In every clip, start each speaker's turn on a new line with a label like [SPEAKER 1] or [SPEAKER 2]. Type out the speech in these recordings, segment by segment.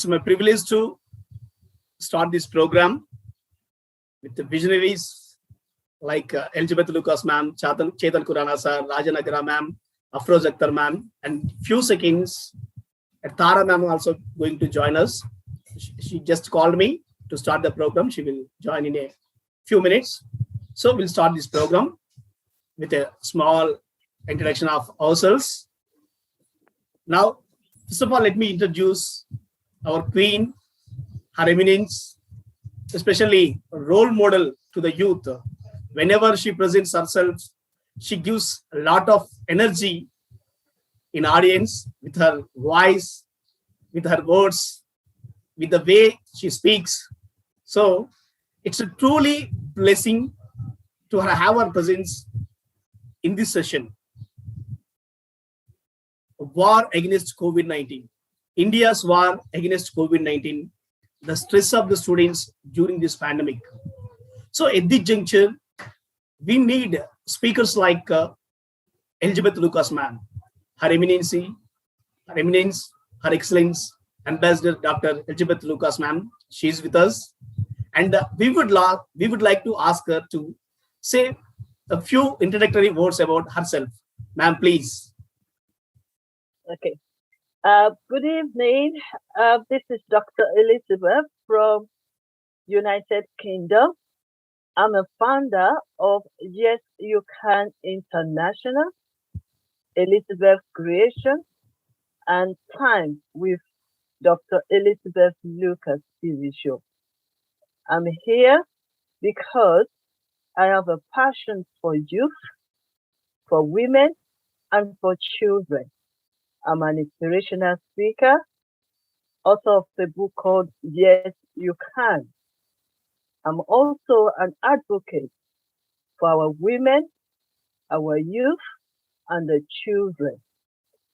[SPEAKER 1] It's my privilege to start this program with the visionaries like Elizabeth Lucas ma'am, Chetan Khurana sir, Rajanagara ma'am, Afroz Akhtar ma'am, and few seconds, Tahara ma'am also going to join us. She just called me to start the program. She will join in a few minutes. So we'll start this program with a small introduction of ourselves. Now, first of all, let me introduce our queen, her eminence, especially a role model to the youth. Whenever she presents herself, she gives a lot of energy in audience with her voice, with her words, with the way she speaks. So it's a truly blessing to have her presence in this session. War against COVID-19. India's war against COVID-19, the stress of the students during this pandemic. So at this juncture, we need speakers like Elizabeth Lucas ma'am, her eminence, her excellence, Ambassador Dr. Elizabeth Lucas ma'am. She is with us, and we would like to ask her to say a few introductory words about herself. Ma'am, please.
[SPEAKER 2] Okay. Good evening. This is Dr. Elizabeth from United Kingdom. I'm a founder of Yes You Can International, Elizabeth Creation, and Time with Dr. Elizabeth Lucas TV show. I'm here because I have a passion for youth, for women, and for children. I'm an inspirational speaker, author of a book called Yes You Can. I'm also an advocate for our women, our youth, and the children.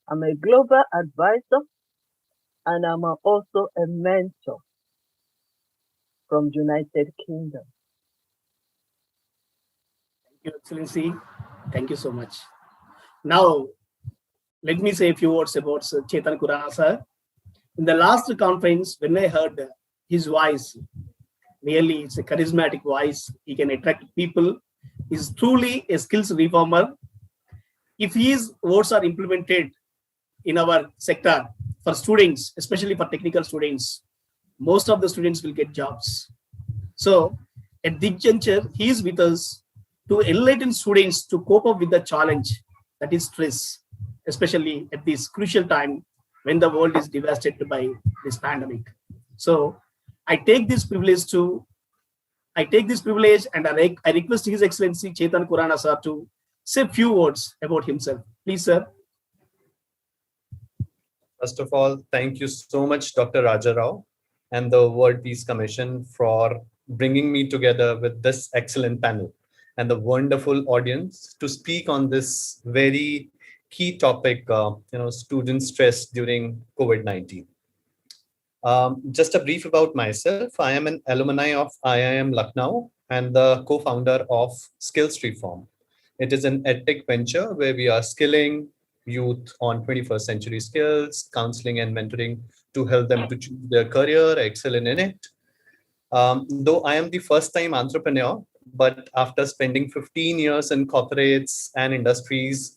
[SPEAKER 2] I'm a global advisor, and I'm also a mentor from United Kingdom.
[SPEAKER 1] Thank you, Excellency. Thank you so much. Now, let me say a few words about Chetan Khurana sir. In the last conference, when I heard his voice, really it's a charismatic voice. He can attract people. He's truly a skills reformer. If his words are implemented in our sector for students, especially for technical students, most of the students will get jobs. So at this juncture, he is with us to enlighten students to cope up with the challenge that is stress, especially at this crucial time when the world is devastated by this pandemic. So I take this privilege and I request His Excellency Chetan Khurana sir to say a few words about himself. Please, sir.
[SPEAKER 3] First of all, thank you so much, Dr. Raja Rao and the World Peace Commission for bringing me together with this excellent panel and the wonderful audience to speak on this very key topic, student stress during COVID-19. Just a brief about myself. I am an alumni of IIM Lucknow and the co-founder of Skills Reform. It is an edtech venture where we are skilling youth on 21st century skills, counseling and mentoring to help them to choose their career, excel in it. Though I am the first-time entrepreneur, but after spending 15 years in corporates and industries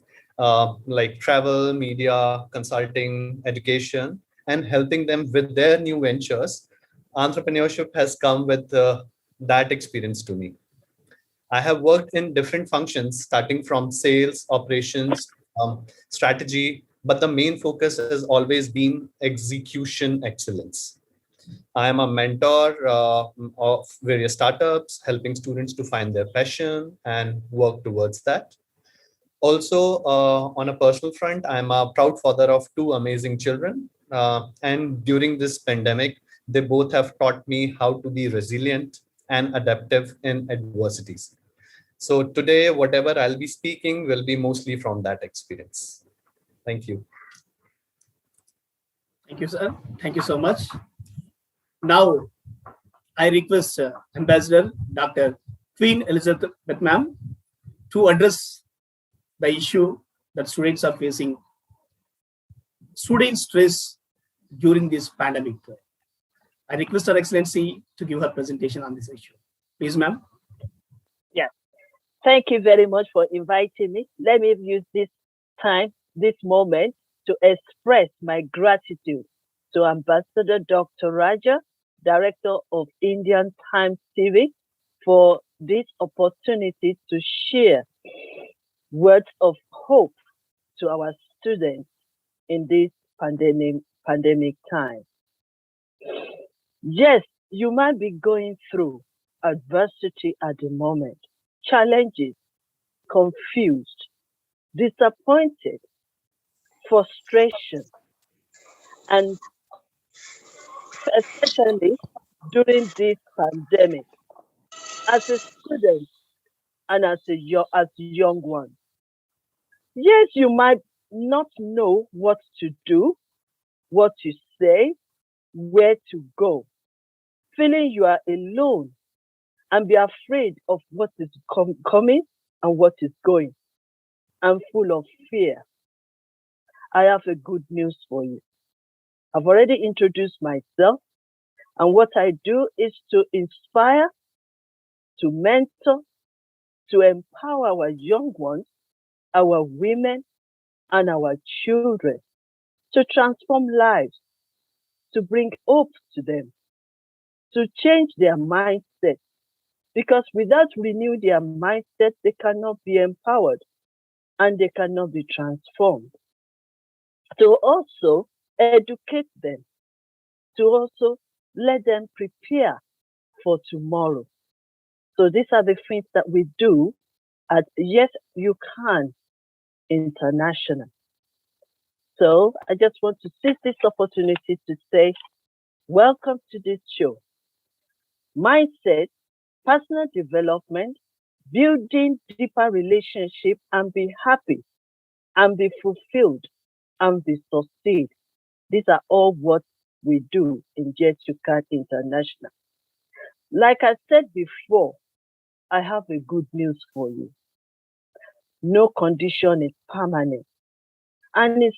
[SPEAKER 3] like travel, media, consulting, education, and helping them with their new ventures, entrepreneurship has come with that experience to me. I have worked in different functions, starting from sales, operations, strategy, but the main focus has always been execution excellence. I am a mentor of various startups, helping students to find their passion and work towards that. Also, on a personal front, I'm a proud father of two amazing children. And during this pandemic, they both have taught me how to be resilient and adaptive in adversities. So today, whatever I'll be speaking will be mostly from that experience. Thank you.
[SPEAKER 1] Thank you, sir. Thank you so much. Now, I request Ambassador Dr. Queen Elizabeth ma'am to address the issue that students are facing, student stress during this pandemic. I request Her Excellency to give her presentation on this issue. Please, ma'am.
[SPEAKER 2] Yeah. Thank you very much for inviting me. Let me use this time, this moment, to express my gratitude to Ambassador Dr. Raja, Director of Indian Times TV, for this opportunity to share words of hope to our students in this pandemic time. Yes, you might be going through adversity at the moment, challenges, confused, disappointed, frustration, and especially during this pandemic, as a student and as young one. Yes, you might not know what to do, what to say, where to go, feeling you are alone and be afraid of what is coming and what is going, and full of fear. I have a good news for you. I've already introduced myself, and what I do is to inspire, to mentor, to empower our young ones, our women, and our children to transform lives, to bring hope to them, to change their mindset. Because without renewing their mindset, they cannot be empowered and they cannot be transformed. To also educate them, to also let them prepare for tomorrow. So these are the things that we do at Yes You Can International. So I just want to seize this opportunity to say, welcome to this show. Mindset, personal development, building deeper relationship, and be happy, and be fulfilled, and be succeed. These are all what we do in Yes You Can International. Like I said before, I have a good news for you. No condition is permanent. And it's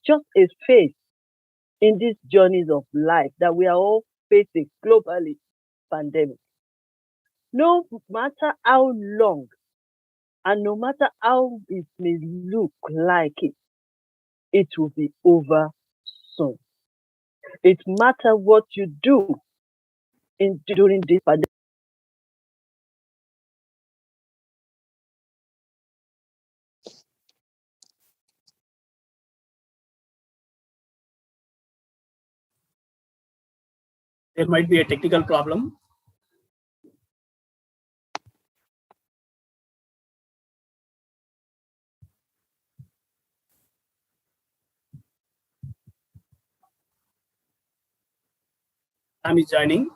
[SPEAKER 2] just a phase in these journeys of life that we are all facing globally, pandemic. No matter how long and no matter how it may look like it will be over soon. It matters what you do during this pandemic.
[SPEAKER 1] There might be a technical problem. I'm joining.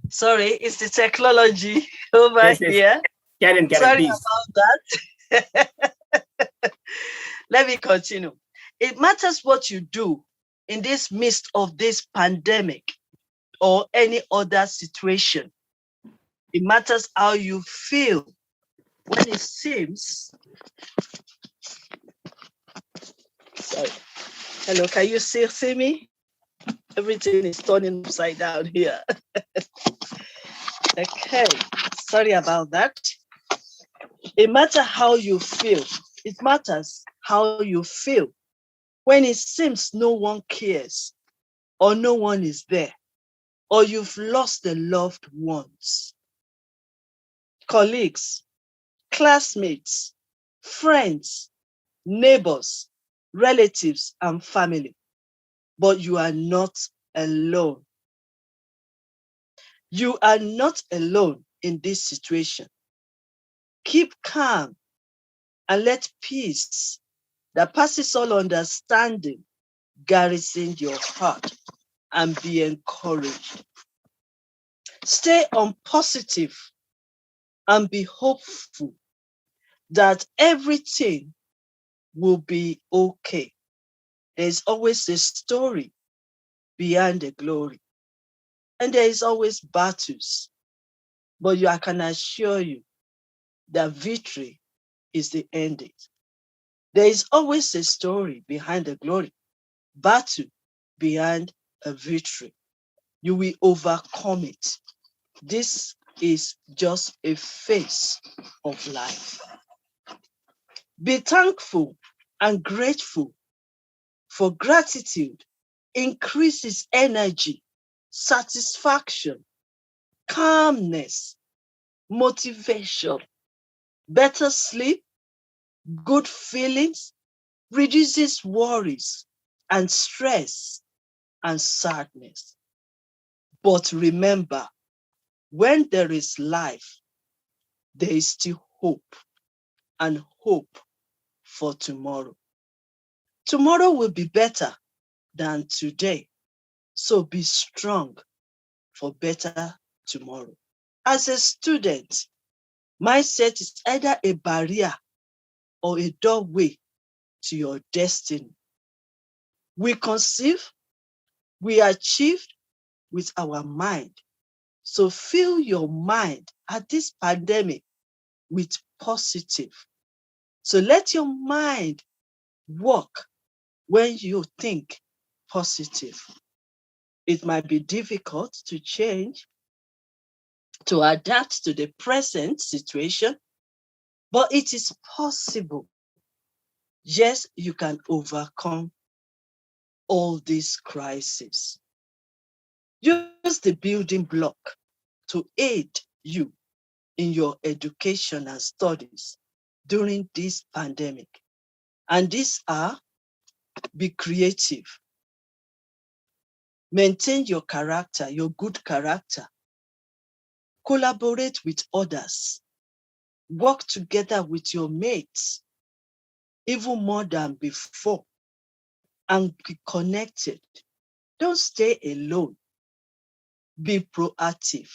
[SPEAKER 4] Sorry, it's the technology over here.
[SPEAKER 1] Karen,
[SPEAKER 4] Sorry
[SPEAKER 1] please.
[SPEAKER 4] about that. Let me continue. It matters what you do in this midst of this pandemic or any other situation. It matters how you feel when it seems. Sorry. Hello, can you still see me? Everything is turning upside down here. Okay, sorry about that. It matters how you feel. It matters how you feel when it seems no one cares or no one is there or you've lost the loved ones, colleagues, classmates, friends, neighbors, relatives, and family, but you are not alone. You are not alone in this situation. Keep calm and let peace that passes all understanding garrison your heart and be encouraged. Stay on positive and be hopeful that everything will be okay. There's always a story behind the glory. And there is always battles. But I can assure you that victory is the ending. There is always a story behind the glory. Battle behind a victory. You will overcome it. This is just a phase of life. Be thankful and grateful, for gratitude increases energy, satisfaction, calmness, motivation, better sleep, good feelings, reduces worries and stress and sadness. But remember, when there is life, there is still hope, and hope for tomorrow. Tomorrow will be better than today, so be strong for better tomorrow. As a student, mindset is either a barrier or a doorway to your destiny. We conceive, we achieve with our mind. So fill your mind at this pandemic with positive. So let your mind work when you think positive. It might be difficult to change, to adapt to the present situation, but it is possible. Yes, you can overcome all these crises. Use the building block to aid you in your education and studies during this pandemic. And these are: be creative, maintain your character, your good character, collaborate with others, work together with your mates, even more than before, and be connected. Don't stay alone. Be proactive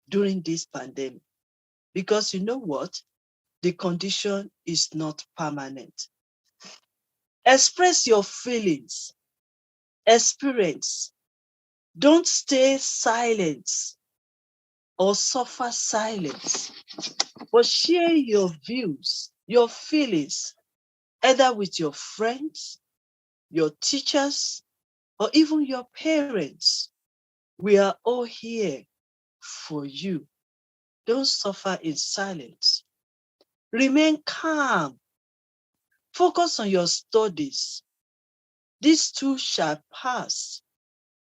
[SPEAKER 4] during this pandemic, because you know what? The condition is not permanent. Express your feelings, experience. Don't stay silent or suffer silence, but share your views, your feelings, either with your friends, your teachers, or even your parents. We are all here for you. Don't suffer in silence. Remain calm. Focus on your studies. This too shall pass,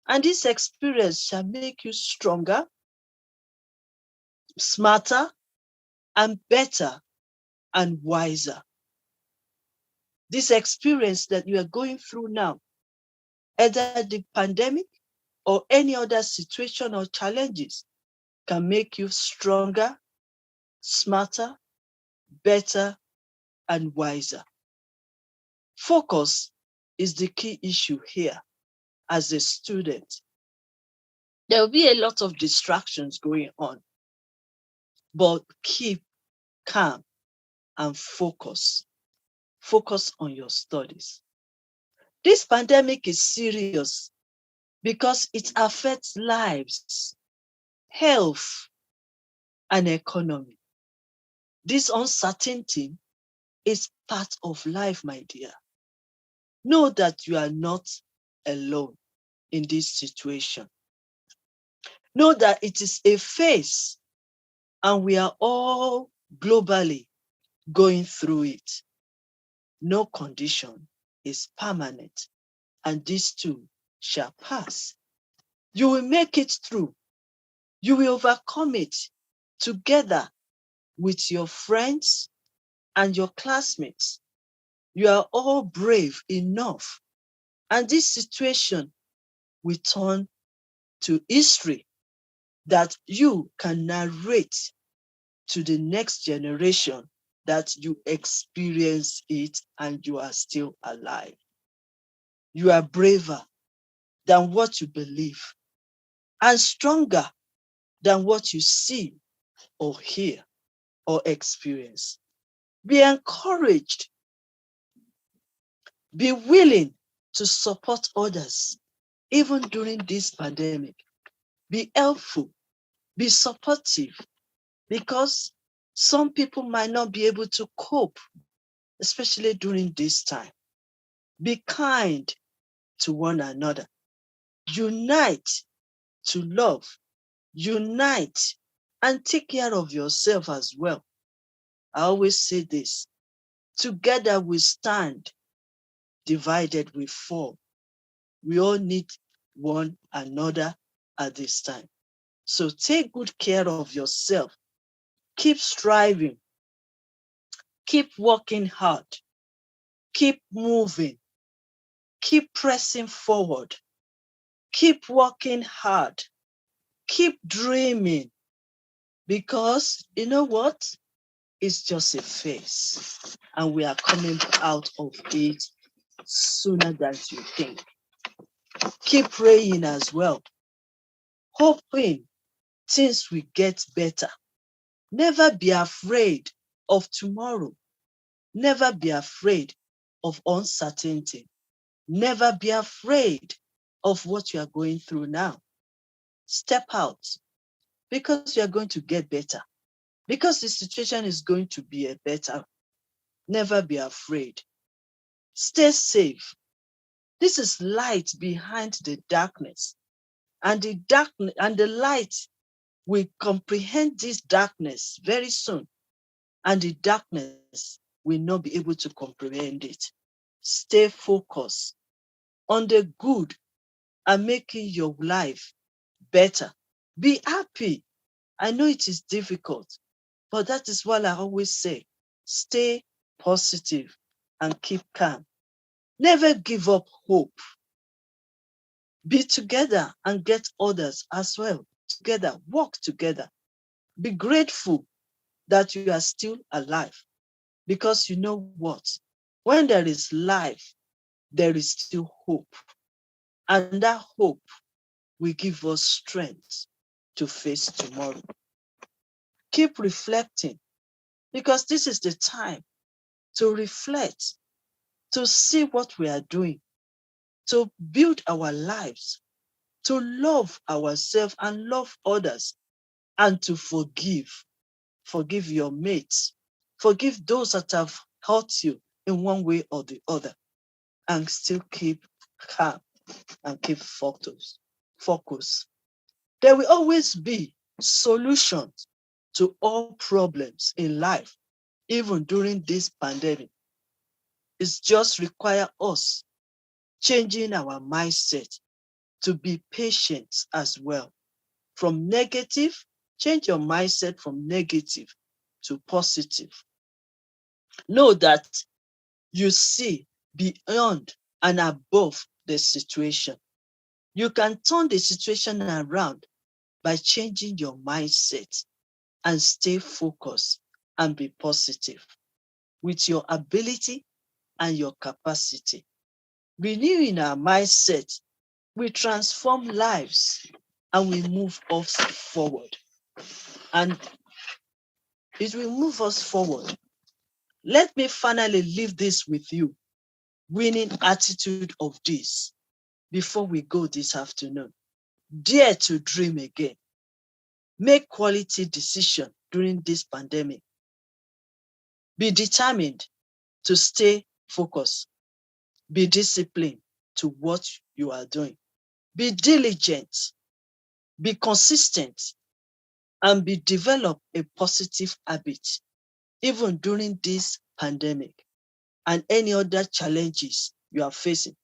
[SPEAKER 4] and this experience shall make you stronger, smarter, and better and wiser. This experience that you are going through now, either the pandemic or any other situation or challenges, can make you stronger, smarter, better, and wiser. Focus is the key issue here as a student. There will be a lot of distractions going on, but keep calm and focus. Focus on your studies. This pandemic is serious because it affects lives, health, and economy. This uncertainty is part of life, my dear. Know that you are not alone in this situation. Know that it is a phase, and we are all globally going through it. No condition is permanent, and this too shall pass. You will make it through. You will overcome it together with your friends and your classmates. You are all brave enough, and this situation will turn to history that you can narrate to the next generation, that you experience it and you are still alive. You are braver than what you believe, and stronger than what you see or hear or experience. Be encouraged. Be willing to support others, even during this pandemic. Be helpful. Be supportive, because some people might not be able to cope, especially during this time. Be kind to one another. Unite to love. Unite and take care of yourself as well. I always say this. Together we stand, divided we fall. We all need one another at this time. So take good care of yourself. Keep striving. Keep working hard. Keep moving. Keep pressing forward. Keep working hard. Keep dreaming. Because you know what? It's just a phase. And we are coming out of it sooner than you think. Keep praying as well. Hoping things will get better. Never be afraid of tomorrow. Never be afraid of uncertainty. Never be afraid of what you are going through now. Step out because you are going to get better. Because the situation is going to be a better. Never be afraid. Stay safe. This is light behind the darkness. And the darkness and the light will comprehend this darkness very soon. And the darkness will not be able to comprehend it. Stay focused on the good and making your life better. Be happy. I know it is difficult, but that is what I always say. Stay positive and keep calm. Never give up hope. Be together and get others as well. Together, work together. Be grateful that you are still alive. Because you know what? When there is life, there is still hope. And that hope will give us strength to face tomorrow. Keep reflecting, because this is the time to reflect, to see what we are doing, to build our lives, to love ourselves and love others, and to forgive. Forgive your mates. Forgive those that have hurt you in one way or the other, and still keep calm and keep focus. There will always be solutions to all problems in life, even during this pandemic. It just requires us changing our mindset to be patient as well. From negative, change your mindset from negative to positive. Know that you see beyond and above the situation. You can turn the situation around by changing your mindset and stay focused and be positive with your ability and your capacity. Renewing our mindset, we transform lives and we move us forward. And it will move us forward. Let me finally leave this with you. Winning attitude of this before we go this afternoon. Dare to dream again. Make quality decision during this pandemic. Be determined to stay focused. Be disciplined to what you are doing. Be diligent. Be consistent. And develop a positive habit, even during this pandemic and any other challenges you are facing.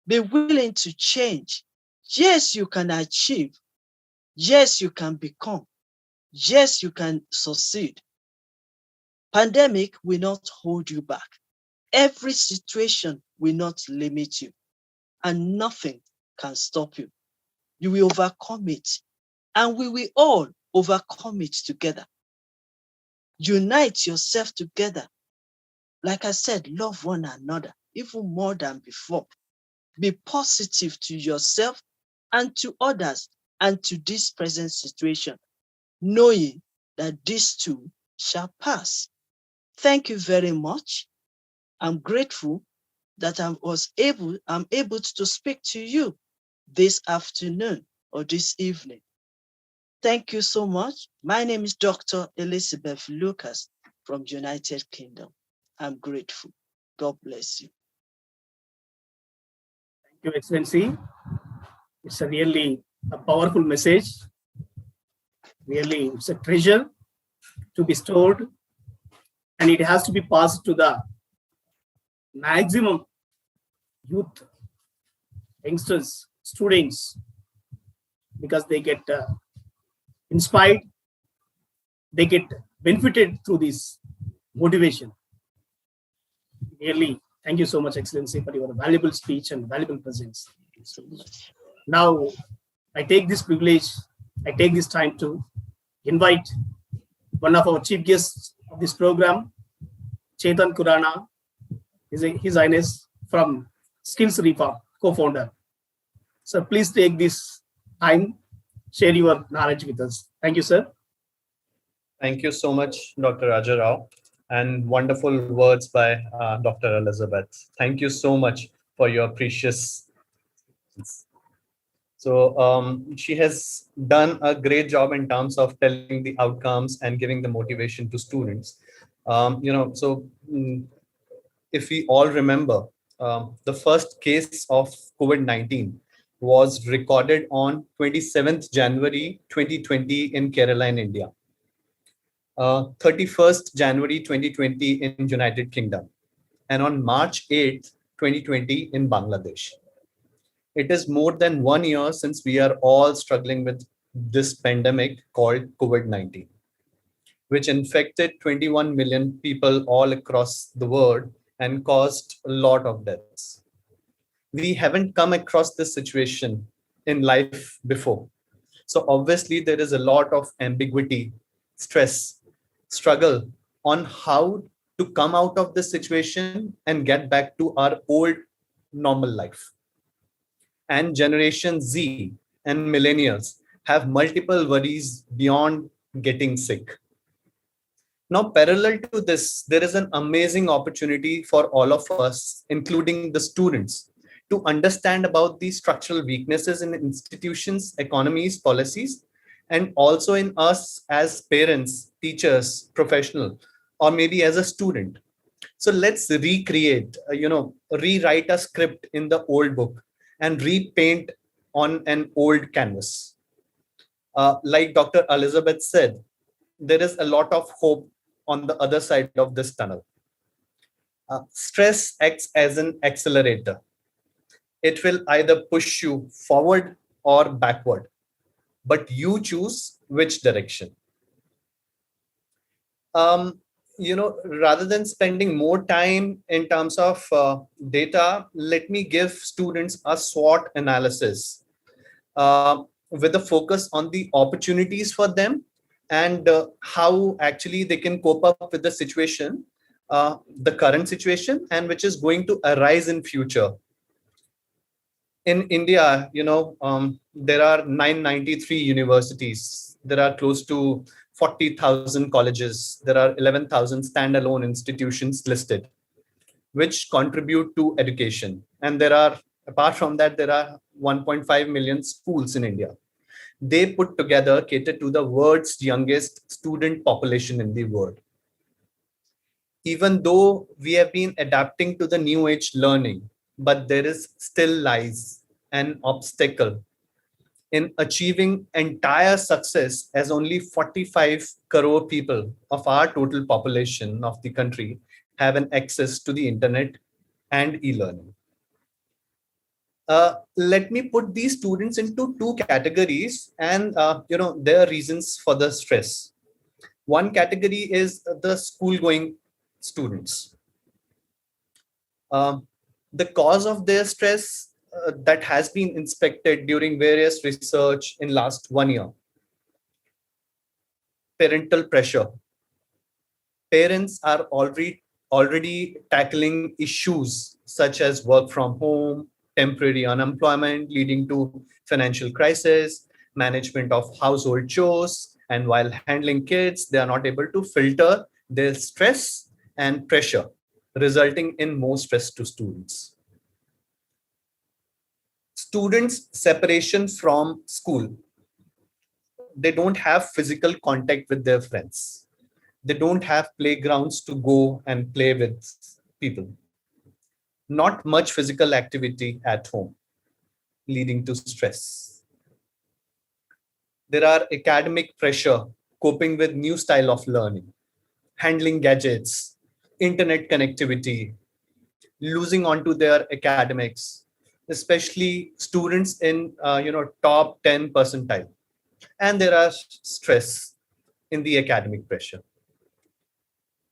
[SPEAKER 4] Be willing to change. Yes, you can achieve. Yes, you can become. Yes, you can succeed. Pandemic will not hold you back. Every situation will not limit you, and nothing can stop you. You will overcome it, and we will all overcome it together. Unite yourself together. Like I said, love one another, even more than before. Be positive to yourself and to others and to this present situation, knowing that this too shall pass. Thank you very much. I'm grateful that I'm able to speak to you this afternoon or this evening. Thank you so much. My name is Dr. Elizabeth Lucas from United Kingdom. I'm grateful. God bless you.
[SPEAKER 1] Thank you, Excellency. It's a really a powerful message. Really, it's a treasure to be stored, and it has to be passed to the maximum youth, youngsters, students, because they get inspired, they get benefited through this motivation. Really, thank you so much, Excellency, for your valuable speech and valuable presence.
[SPEAKER 4] So much.
[SPEAKER 1] Now, I take this privilege, I take this time to invite one of our chief guests of this program, Chetan Khurana, His Highness from Skills Reform, co-founder. So please take this time, share your knowledge with us. Thank you, sir.
[SPEAKER 3] Thank you so much, Dr. Raja Rao, and wonderful words by Dr. Elizabeth. Thank you so much for your precious. So she has done a great job in terms of telling the outcomes and giving the motivation to students. If we all remember, the first case of COVID-19 was recorded on 27th January 2020 in Kerala in India. 31st January 2020 in United Kingdom, and on March 8th, 2020 in Bangladesh. It is more than 1 year since we are all struggling with this pandemic called COVID-19, which infected 21 million people all across the world and caused a lot of deaths. We haven't come across this situation in life before. So obviously there is a lot of ambiguity, stress, struggle on how to come out of this situation and get back to our old normal life. And Generation Z and millennials have multiple worries beyond getting sick. Now, parallel to this, there is an amazing opportunity for all of us, including the students, to understand about the structural weaknesses in institutions, economies, policies, and also in us as parents, teachers, professional, or maybe as a student. So let's recreate, rewrite a script in the old book and repaint on an old canvas. Like Dr. Elizabeth said, there is a lot of hope on the other side of this tunnel. Stress acts as an accelerator. It will either push you forward or backward, but you choose which direction. Rather than spending more time in terms of data, let me give students a SWOT analysis with a focus on the opportunities for them and how actually they can cope up with the situation, the current situation, and which is going to arise in future. In India, there are 993 universities. There are close to 40,000 colleges. There are 11,000 standalone institutions listed, which contribute to education. And apart from that, there are 1.5 million schools in India. They put together cater to the world's youngest student population in the world. Even though we have been adapting to the new age learning, but there is still lies an obstacle in achieving entire success, as only 45 crore people of our total population of the country have an access to the internet and e-learning. Let me put these students into two categories, and there are reasons for the stress. One category is the school-going students. The cause of their stress that has been inspected during various research in last 1 year. Parental pressure. Parents are already tackling issues such as work from home, temporary unemployment leading to financial crisis, management of household chores, and while handling kids, they are not able to filter their stress and pressure, resulting in more stress to students. Students' separation from school. They don't have physical contact with their friends. They don't have playgrounds to go and play with people. Not much physical activity at home. leading to stress. There are academic pressure, coping with new style of learning, handling gadgets, internet connectivity, losing onto their academics, especially students in top 10 percentile. And there are stress in the academic pressure.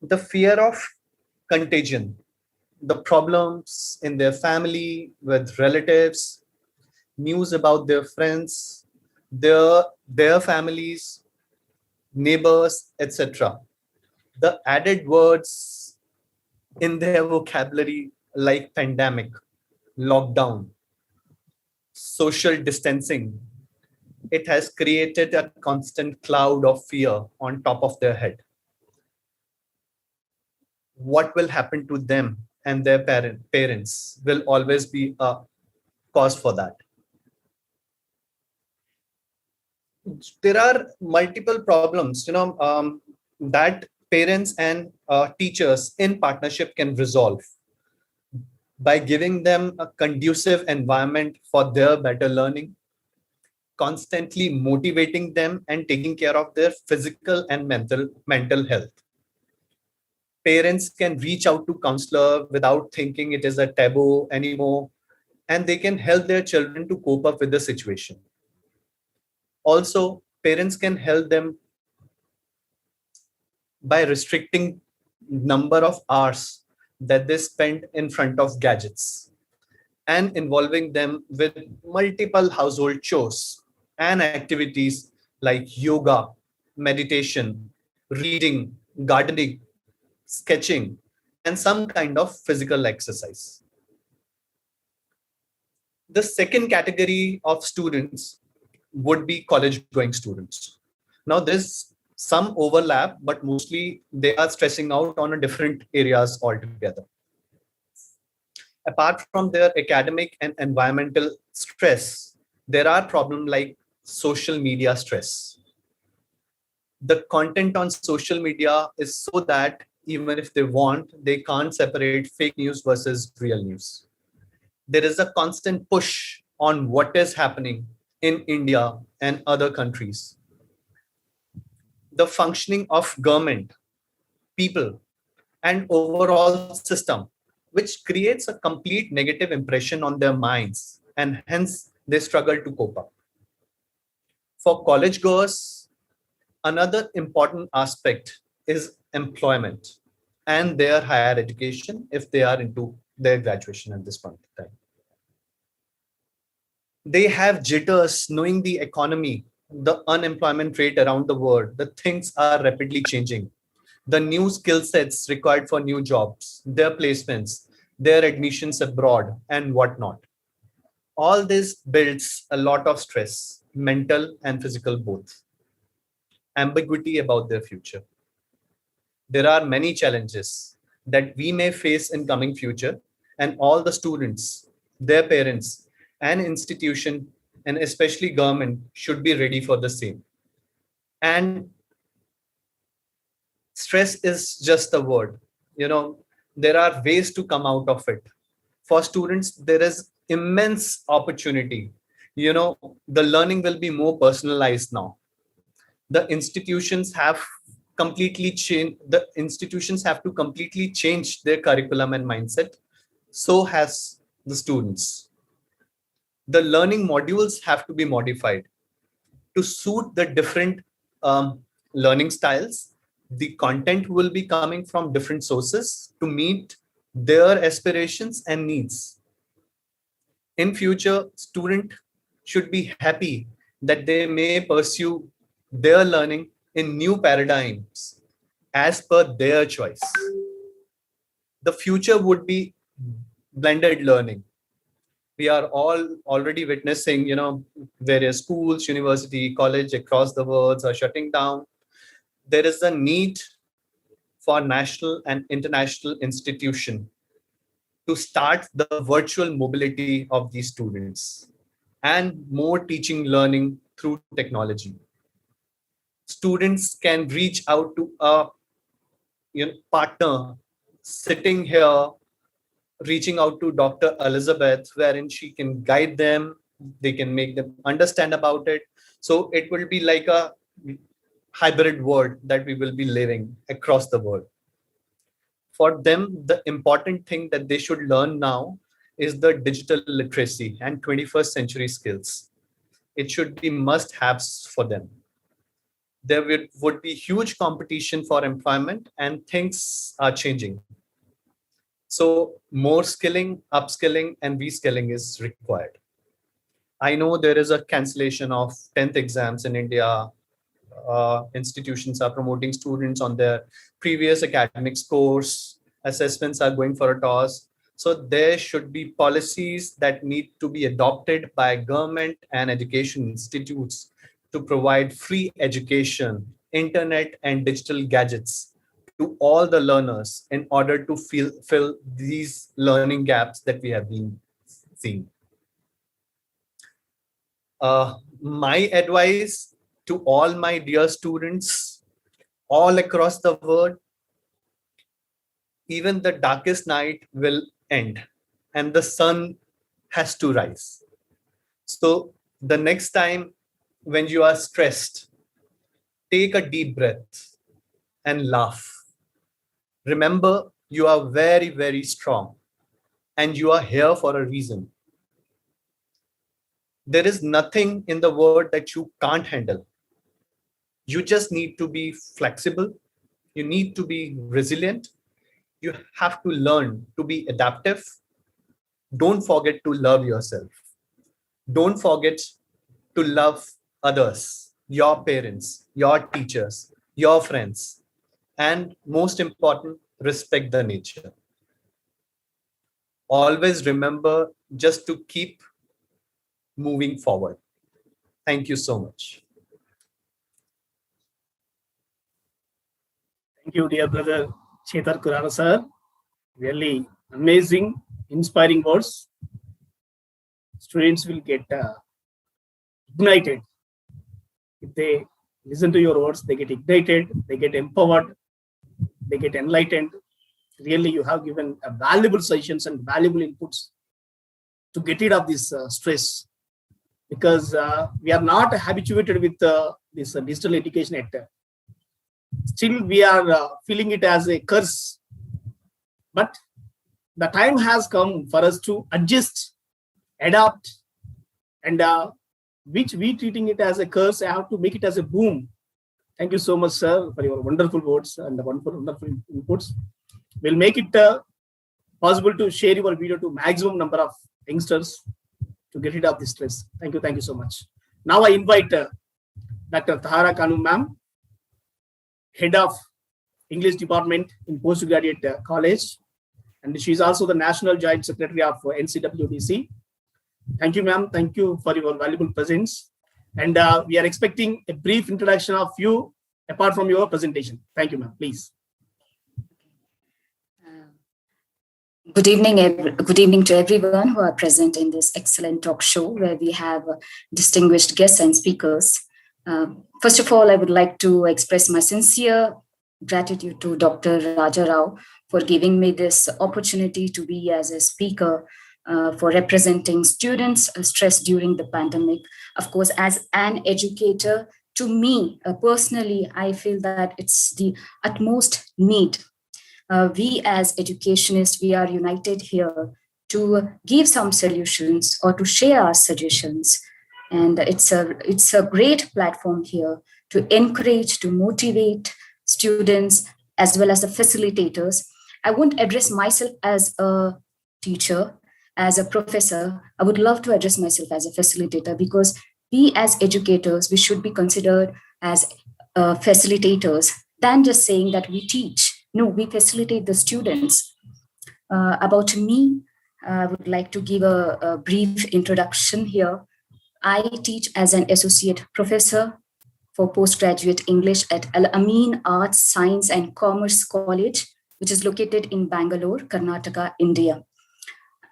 [SPEAKER 3] The fear of contagion, the problems in their family, with relatives, news about their friends, their families, neighbors, etc. The added words in their vocabulary like pandemic, lockdown, social distancing, it has created a constant cloud of fear on top of their head. What will happen to them and their parents will always be a cause for that. There are multiple problems, that parents and teachers in partnership can resolve by giving them a conducive environment for their better learning, constantly motivating them and taking care of their physical and mental health. Parents can reach out to counselor without thinking it is a taboo anymore, and they can help their children to cope up with the situation. Also, parents can help them by restricting number of hours that they spend in front of gadgets and involving them with multiple household chores and activities like yoga, meditation, reading, gardening, sketching, and some kind of physical exercise. The second category of students would be college going students. Now there's some overlap, but mostly they are stressing out on a different areas altogether. Apart from their academic and environmental stress, there are problems like social media stress. The content on social media is so that even if they want, they can't separate fake news versus real news. There is a constant push on what is happening in India and other countries. The functioning of government, people, and overall system, which creates a complete negative impression on their minds, and hence they struggle to cope up. For college goers, another important aspect is employment and their higher education if they are into their graduation at this point in time. They have jitters knowing the economy, the unemployment rate around the world, the things are rapidly changing, the new skill sets required for new jobs, their placements, their admissions abroad, and whatnot. All this builds a lot of stress, mental and physical both. Ambiguity about their future. There are many challenges that we may face in coming future, and all the students, their parents, and institution, and especially government should be ready for the same. And stress is just a word. There are ways to come out of it. For students, there is immense opportunity. The learning will be more personalized now. The institutions have to completely change their curriculum and mindset. So has the students. The learning modules have to be modified to suit the different learning styles. The content will be coming from different sources to meet their aspirations and needs. In future, student should be happy that they may pursue their learning in new paradigms as per their choice. The future would be blended learning. We are all already witnessing, various schools, university, college across the world are shutting down. There is a need for national and international institution to start the virtual mobility of these students and more teaching learning through technology. Students can reach out to a partner sitting here, reaching out to Dr. Elizabeth, wherein she can guide them they can make them understand about it. So it will be like a hybrid world that we will be living across the world. For them, the important thing that they should learn now is the digital literacy and 21st century skills. It should be must-haves for them. There would be huge competition for employment, and things are changing. So more skilling, upskilling, and reskilling is required. I know there is a cancellation of 10th exams in India. Institutions are promoting students on their previous academic scores. Assessments are going for a toss. So there should be policies that need to be adopted by government and education institutes to provide free education, internet and digital gadgets to all the learners in order to fill these learning gaps that we have been seeing. My advice to all my dear students all across the world: even the darkest night will end and the sun has to rise. So the next time when you are stressed, take a deep breath and laugh. Remember, you are very, very strong and you are here for a reason. There is nothing in the world that you can't handle. You just need to be flexible. You need to be resilient. You have to learn to be adaptive. Don't forget to love yourself. Don't forget to love others, your parents, your teachers, your friends, and most important, respect the nature. Always remember just to keep moving forward. Thank you so much.
[SPEAKER 1] Thank you, dear brother Chetan Khurana, sir. Really amazing, inspiring words. Students will get ignited. If they listen to your words, they get ignited, they get empowered, they get enlightened. Really, you have given a valuable suggestions and valuable inputs to get rid of this stress, because we are not habituated with this digital education yet. Still, we are feeling it as a curse. But the time has come for us to adjust, adapt, and which we treating it as a curse, I have to make it as a boom. Thank you so much, sir, for your wonderful words and the wonderful inputs. We'll make it possible to share your video to maximum number of youngsters to get rid of this stress. Thank you so much. Now I invite Dr. Tahara Khanum, ma'am, Head of English Department in Postgraduate College, and she is also the National Joint Secretary of NCWDC. Thank you, ma'am. Thank you for your valuable presence. And we are expecting a brief introduction of you apart from your presentation. Thank you, ma'am. Please.
[SPEAKER 5] Good evening to everyone who are present in this excellent talk show where we have distinguished guests and speakers. First of all, I would like to express my sincere gratitude to Dr. Raja Rao for giving me this opportunity to be as a speaker for representing students stressed during the pandemic. Of course, as an educator, to me personally, I feel that it's the utmost need. We as educationists, we are united here to give some solutions or to share our suggestions. And it's a great platform here to encourage, to motivate students as well as the facilitators. I won't address myself as a teacher, as a professor. I would love to address myself as a facilitator, because we as educators, we should be considered as facilitators than just saying that we teach. No, we facilitate the students. About me, I would like to give a brief introduction here. I teach as an associate professor for postgraduate English at Al-Ameen Arts, Science and Commerce College, which is located in Bangalore, Karnataka, India.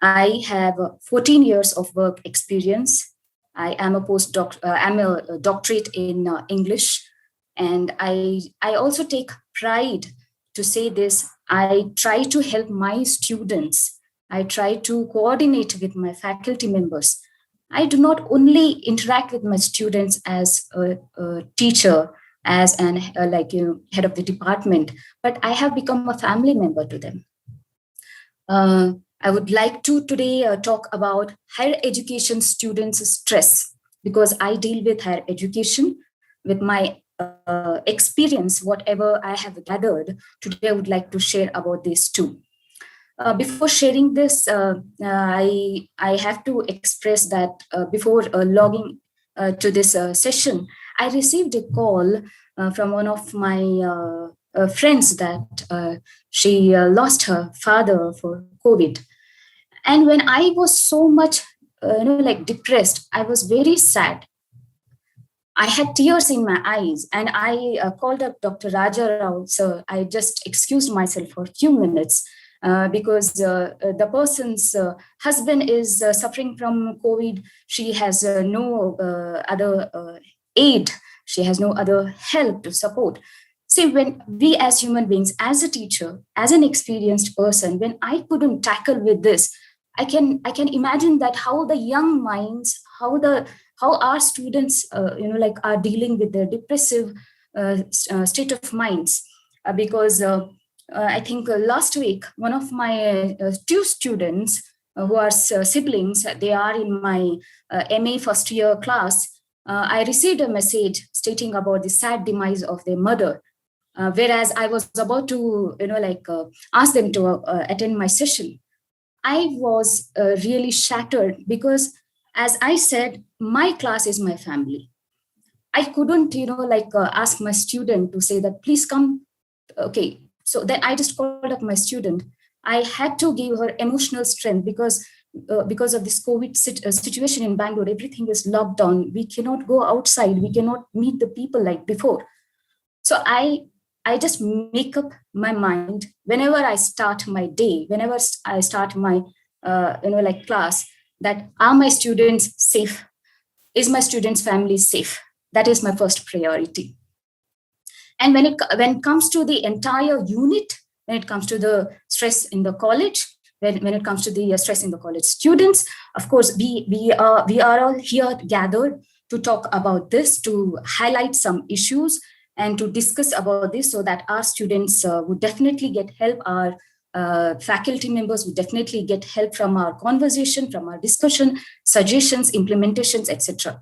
[SPEAKER 5] I have 14 years of work experience. I am a doctorate in English, and I also take pride to say this. I try to help my students. I try to coordinate with my faculty members I do not only interact with my students as a teacher, as an head of the department, but I have become a family member to them. I would like to today talk about higher education students' stress, because I deal with higher education with my experience, whatever I have gathered. Today, I would like to share about this too. Before sharing this, I have to express that before logging to this session, I received a call from one of my friends that she lost her father for COVID. And when I was so much, depressed, I was very sad. I had tears in my eyes, and I called up Dr. Raja Rao. So I just excused myself for a few minutes because the person's husband is suffering from COVID. She has no other aid. She has no other help to support. See, when we as human beings, as a teacher, as an experienced person, when I couldn't tackle with this, I can imagine that how the young minds, how our students, are dealing with their depressive state of minds, because I think last week, one of my two students who are siblings, they are in my MA first year class. I received a message stating about the sad demise of their mother. Whereas I was about to, ask them to attend my session. I was really shattered because, as I said, my class is my family. I couldn't, ask my student to say that, please come. Okay. So then I just called up my student. I had to give her emotional strength because of this COVID situation in Bangalore. Everything is locked down. We cannot go outside. We cannot meet the people like before. So I just make up my mind whenever I start my day, whenever I start my class, that are my students safe? Is my students' family safe? That is my first priority. And when it comes to the entire unit, when it comes to the stress in the college, when it comes to the stress in the college students, of course, we are all here gathered to talk about this, to highlight some issues, and to discuss about this so that our students would definitely get help. Our faculty members would definitely get help from our conversation, from our discussion, suggestions, implementations, etc.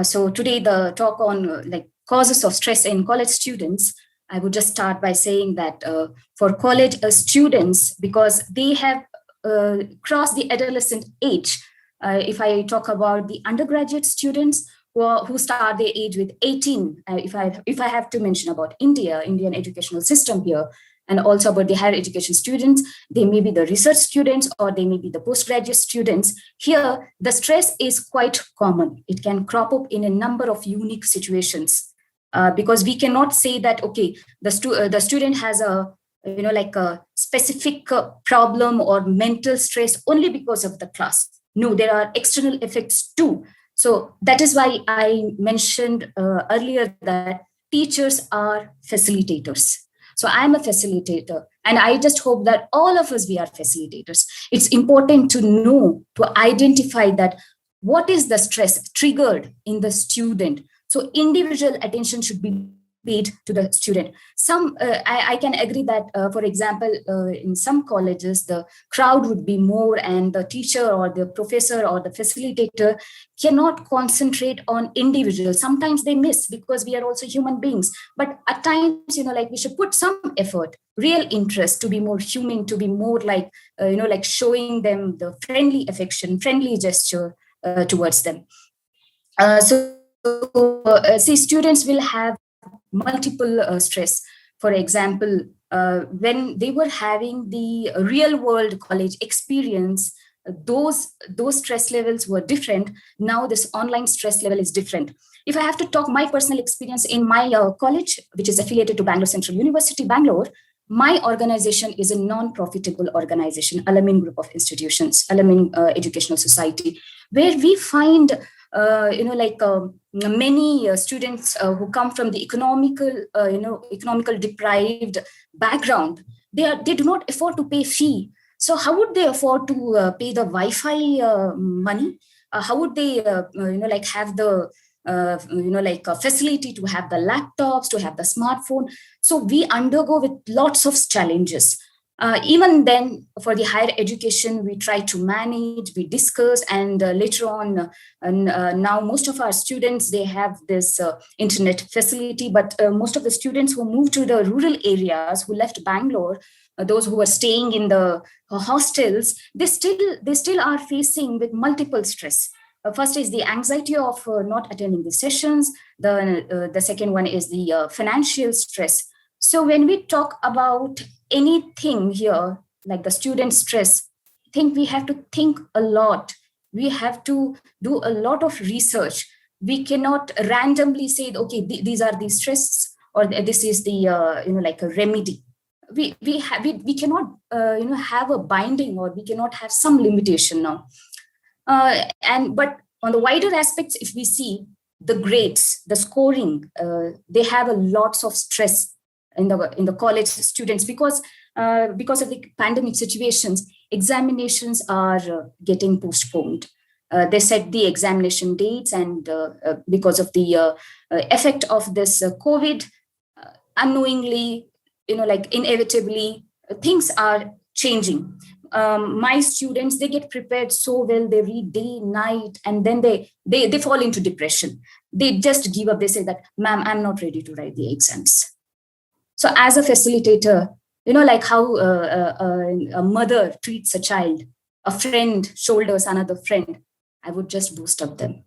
[SPEAKER 5] So today the talk on causes of stress in college students, I would just start by saying that for college students, because they have crossed the adolescent age, if I talk about the undergraduate students, who start their age with 18. If I have to mention about Indian educational system here, and also about the higher education students, they may be the research students or they may be the postgraduate students. Here, the stress is quite common. It can crop up in a number of unique situations because we cannot say that, okay, the student has a specific problem or mental stress only because of the class. No, there are external effects too. So that is why I mentioned earlier that teachers are facilitators. So I'm a facilitator, and I just hope that all of us, we are facilitators. It's important to know, to identify that what is the stress triggered in the student. So individual attention should be paid to the student. I can agree that, for example, in some colleges, the crowd would be more and the teacher or the professor or the facilitator cannot concentrate on individuals. Sometimes they miss because we are also human beings. But at times, we should put some effort, real interest to be more human, to be more showing them the friendly affection, friendly gesture towards them. See, students will have multiple stress. For example, when they were having the real world college experience, those stress levels were different. Now this online stress level is different. If I have to talk my personal experience in my college, which is affiliated to Bangalore Central University, Bangalore, my organization is a non-profitable organization, Al-Ameen group of institutions, Al-Ameen Educational Society, where we find many students who come from the economical deprived background. They do not afford to pay fee. So how would they afford to pay the Wi-Fi money? How would they, like have the, facility to have the laptops, to have the smartphone? So we undergo with lots of challenges. Even then, for the higher education, we try to manage, we discuss, and later on, now most of our students, they have this internet facility, but most of the students who moved to the rural areas, who left Bangalore, those who are staying in the hostels, they still are facing with multiple stress. First is the anxiety of not attending the sessions. The second one is the financial stress. So when we talk about anything here, like the student stress, I think we have to think a lot. We have to do a lot of research. We cannot randomly say, okay, these are the stresses, or this is the like a remedy. We cannot have a binding, or we cannot have some limitation now. But on the wider aspects, if we see the grades, the scoring, they have a lots of stress in the college students, because of the pandemic situations, examinations are getting postponed. They set the examination dates, and because of the effect of this COVID, unknowingly, like inevitably, things are changing. My students, they get prepared so well, they read day, night, and then they fall into depression. They just give up. They say that, ma'am, I'm not ready to write the exams. So as a facilitator, like how a mother treats a child, a friend shoulders another friend, I would just boost up them.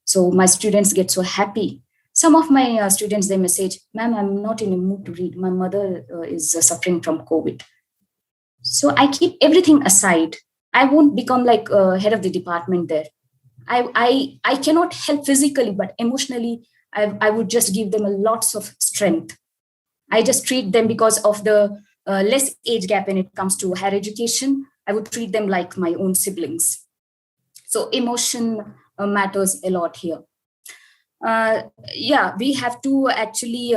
[SPEAKER 5] So my students get so happy. Some of my students, they message, ma'am, I'm not in a mood to read. My mother is suffering from COVID. So I keep everything aside. I won't become like head of the department there. I cannot help physically, but emotionally, I would just give them a lots of strength. I just treat them, because of the less age gap when it comes to higher education, I would treat them like my own siblings. So emotion matters a lot here. We have to actually,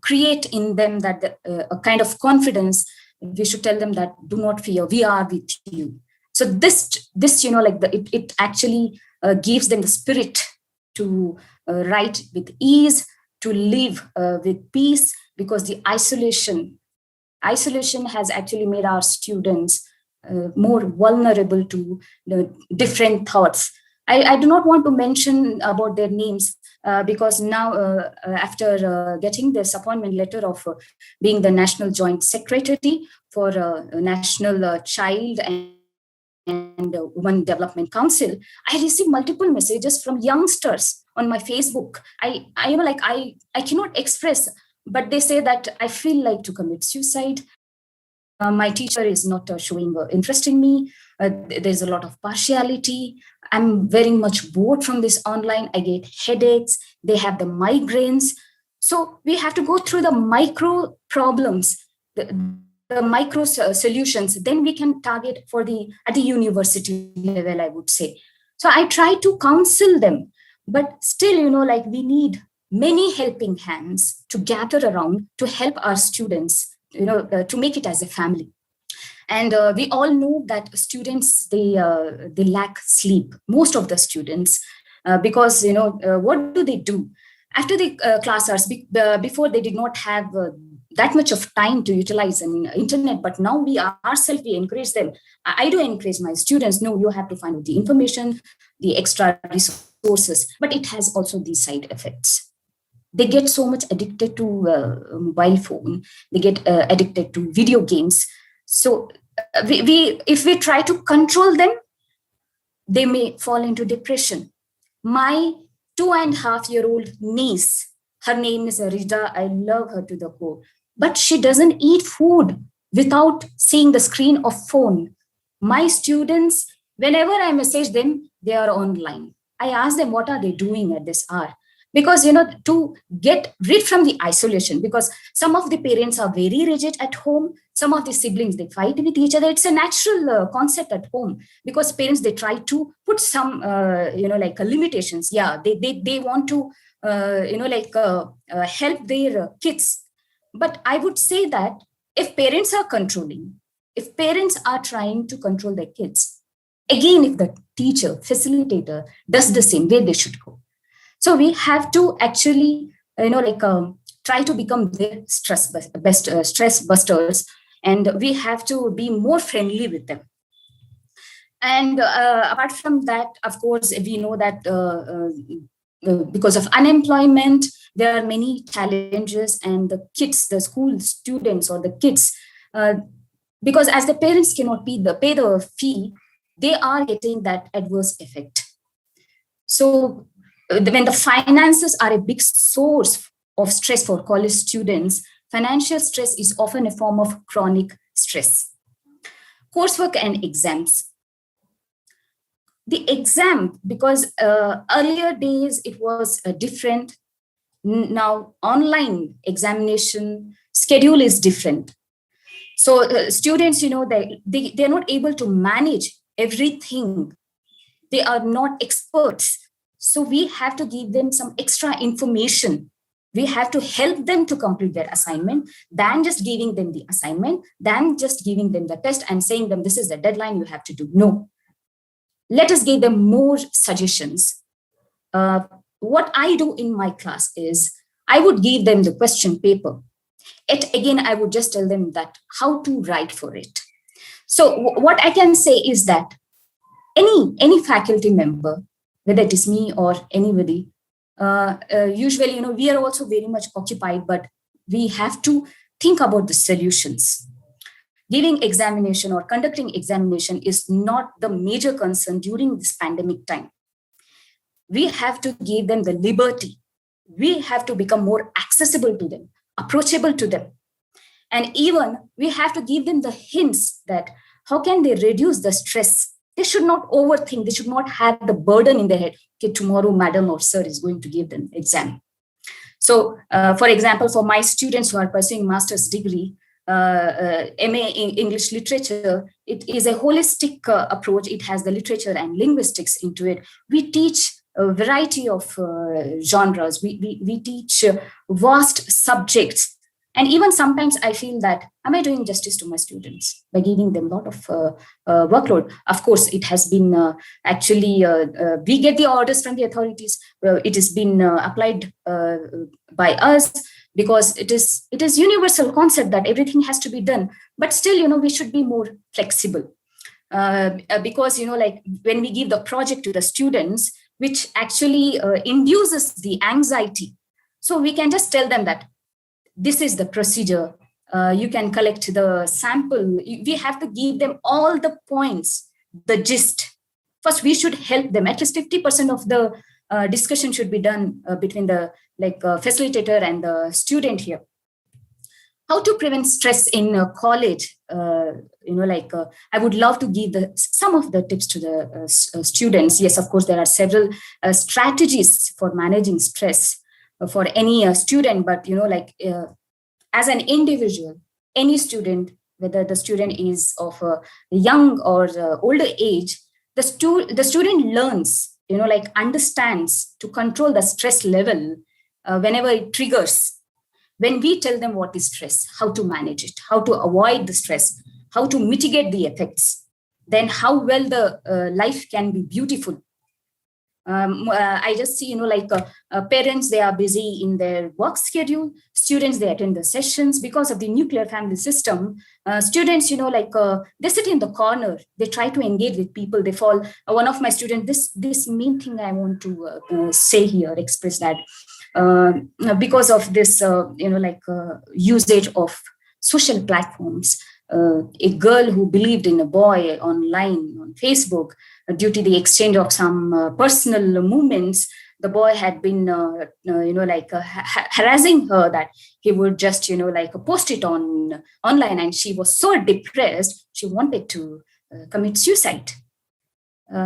[SPEAKER 5] create in them that a kind of confidence. We should tell them that, do not fear, we are with you. So this it actually gives them the spirit to write with ease, to live with peace, because the isolation has actually made our students more vulnerable to different thoughts. I do not want to mention about their names, because now after getting this appointment letter of being the National Joint Secretary for National Child and Women Development Council, I received multiple messages from youngsters on my Facebook. I cannot express, but they say that I feel like to commit suicide. My teacher is not showing interest in me. There's a lot of partiality. I'm very much bored from this online. I get headaches. They have the migraines. So we have to go through the micro problems, the micro solutions. Then we can target at the university level, I would say. So I try to counsel them, but still, we need many helping hands to gather around to help our students, to make it as a family. And we all know that students, they lack sleep, most of the students, because, what do they do? After the class hours, before they did not have that much of time to utilize an internet, but now we encourage them. I do encourage my students, no, you have to find out the information, the extra resources, but it has also these side effects. They get so much addicted to mobile phone. They get addicted to video games. So if we try to control them, they may fall into depression. My 2.5-year-old niece, her name is Rida. I love her to the core, but she doesn't eat food without seeing the screen of phone. My students, whenever I message them, they are online. I ask them, what are they doing at this hour? Because, to get rid from the isolation, because some of the parents are very rigid at home. Some of the siblings, they fight with each other. It's a natural concept at home, because parents, they try to put some, limitations. Yeah, they want to, help their kids. But I would say that if parents are controlling, if parents are trying to control their kids, Again, if the teacher, facilitator does the same way, they should go. So we have to actually, try to become their stress busters, and we have to be more friendly with them. And apart from that, of course, we know that because of unemployment, there are many challenges, and the kids, the school students or the kids, because as the parents cannot pay the fee, they are getting that adverse effect. So when the finances are a big source of stress for college students, financial stress is often a form of chronic stress. Coursework and exams. The exam, because earlier days it was different. Now online examination schedule is different. So students, they're not able to manage everything. They are not experts. So we have to give them some extra information. We have to help them to complete their assignment than just giving them the assignment, than just giving them the test and saying them, this is the deadline you have to do. No. Let us give them more suggestions. What I do in my class is I would give them the question paper. Again, I would just tell them that how to write for it. So what I can say is that any faculty member, whether it is me or anybody, usually, we are also very much occupied, but we have to think about the solutions. Giving examination or conducting examination is not the major concern during this pandemic time. We have to give them the liberty. We have to become more accessible to them, approachable to them. And even we have to give them the hints that how can they reduce the stress. They should not overthink. They should not have the burden in their head. Okay, tomorrow, madam or sir is going to give them exam. So, for example, for my students who are pursuing master's degree, MA in English literature, it is a holistic approach. It has the literature and linguistics into it. We teach a variety of genres. We teach vast subjects. And even sometimes I feel that, am I doing justice to my students by giving them a lot of workload? Of course, it has been we get the orders from the authorities. It has been applied by us because it is universal concept that everything has to be done. But still, we should be more flexible because, when we give the project to the students, which actually induces the anxiety. So we can just tell them that this is the procedure. You can collect the sample. We have to give them all the points, the gist. First, we should help them. At least 50% of the discussion should be done between the facilitator and the student here. How to prevent stress in college? I would love to give some of the tips to the students. Yes, of course, there are several strategies for managing stress for any student, but as an individual, any student, whether the student is of a young or older age, the student learns, understands to control the stress level whenever it triggers. When we tell them what is stress, how to manage it, how to avoid the stress, how to mitigate the effects, then how well the life can be beautiful. I just see, parents, they are busy in their work schedule. Students, they attend the sessions because of the nuclear family system. Students, they sit in the corner. They try to engage with people. They fall. One of my students, this main thing I want to say here, express that because of this, usage of social platforms. A girl who believed in a boy online on Facebook, due to the exchange of some personal movements, the boy had been, harassing her that he would just, post it online, and she was so depressed, she wanted to commit suicide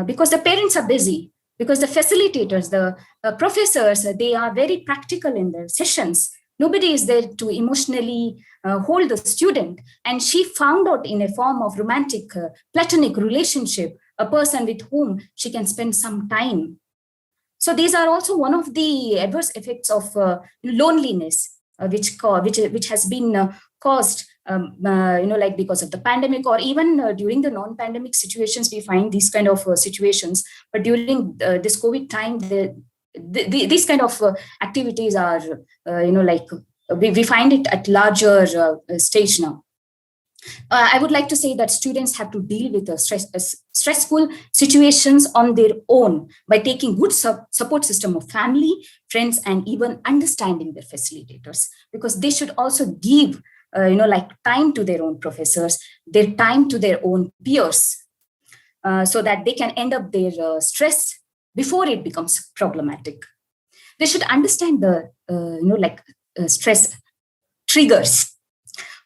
[SPEAKER 5] because the parents are busy, because the facilitators, the professors, they are very practical in their sessions. Nobody is there to emotionally hold the student. And she found out in a form of romantic, platonic relationship, a person with whom she can spend some time. So these are also one of the adverse effects of loneliness, which has been caused like because of the pandemic, or even during the non-pandemic situations, we find these kind of situations. But during this COVID time, these kind of activities are, like we find it at larger stage now. I would like to say that students have to deal with stressful situations on their own by taking good support system of family, friends, and even understanding their facilitators, because they should also give like time to their own professors, their time to their own peers, so that they can end up their stress before it becomes problematic. They should understand the stress triggers.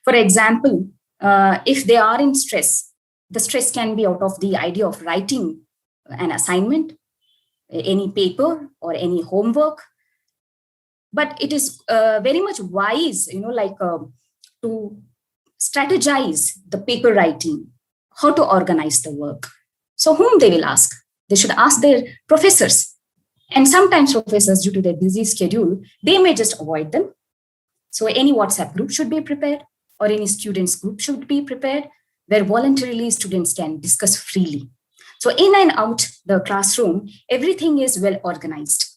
[SPEAKER 5] For example, if they are in stress, the stress can be out of the idea of writing an assignment, any paper, or any homework. But it is very much wise, to strategize the paper writing, how to organize the work. So whom they will ask? They should ask their professors. And sometimes professors, due to their busy schedule, they may just avoid them. So any WhatsApp group should be prepared, or any students group should be prepared, where voluntarily students can discuss freely. So in and out the classroom, everything is well organized.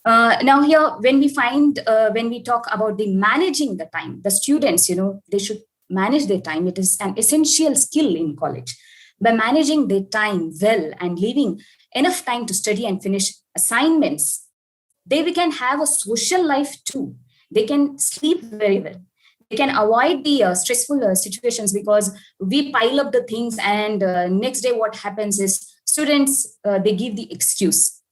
[SPEAKER 5] Now here, when we talk about the managing the time, the students, they should manage their time. It is an essential skill in college. By managing their time well and leaving enough time to study and finish assignments, they can have a social life too. They can sleep very well. They can avoid the stressful situations, because we pile up the things, and next day what happens is students, they give the excuse.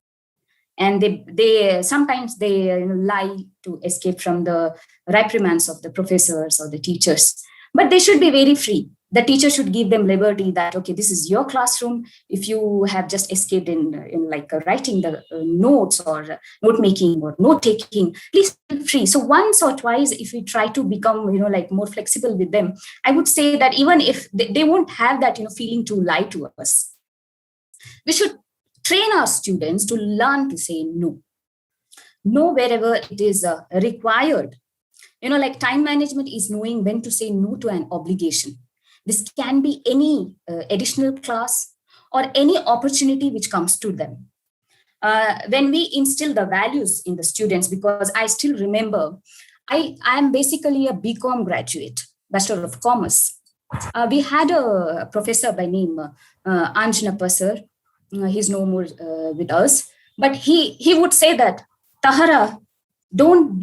[SPEAKER 5] And they sometimes lie to escape from the reprimands of the professors or the teachers. But they should be very free. The teacher should give them liberty that, okay, this is your classroom. If you have just escaped in writing the notes or note making or note taking, please feel free. So once or twice, if we try to become, more flexible with them, I would say that even if they won't have that, feeling to lie to us, we should train our students to learn to say no. No wherever it is required. Time management is knowing when to say no to an obligation. This can be any additional class or any opportunity which comes to them. When we instill the values in the students, because I still remember, I am basically a BCom graduate, Bachelor of Commerce. We had a professor by name Anjanappa sir. He's no more with us, but he would say that, Tahara, don't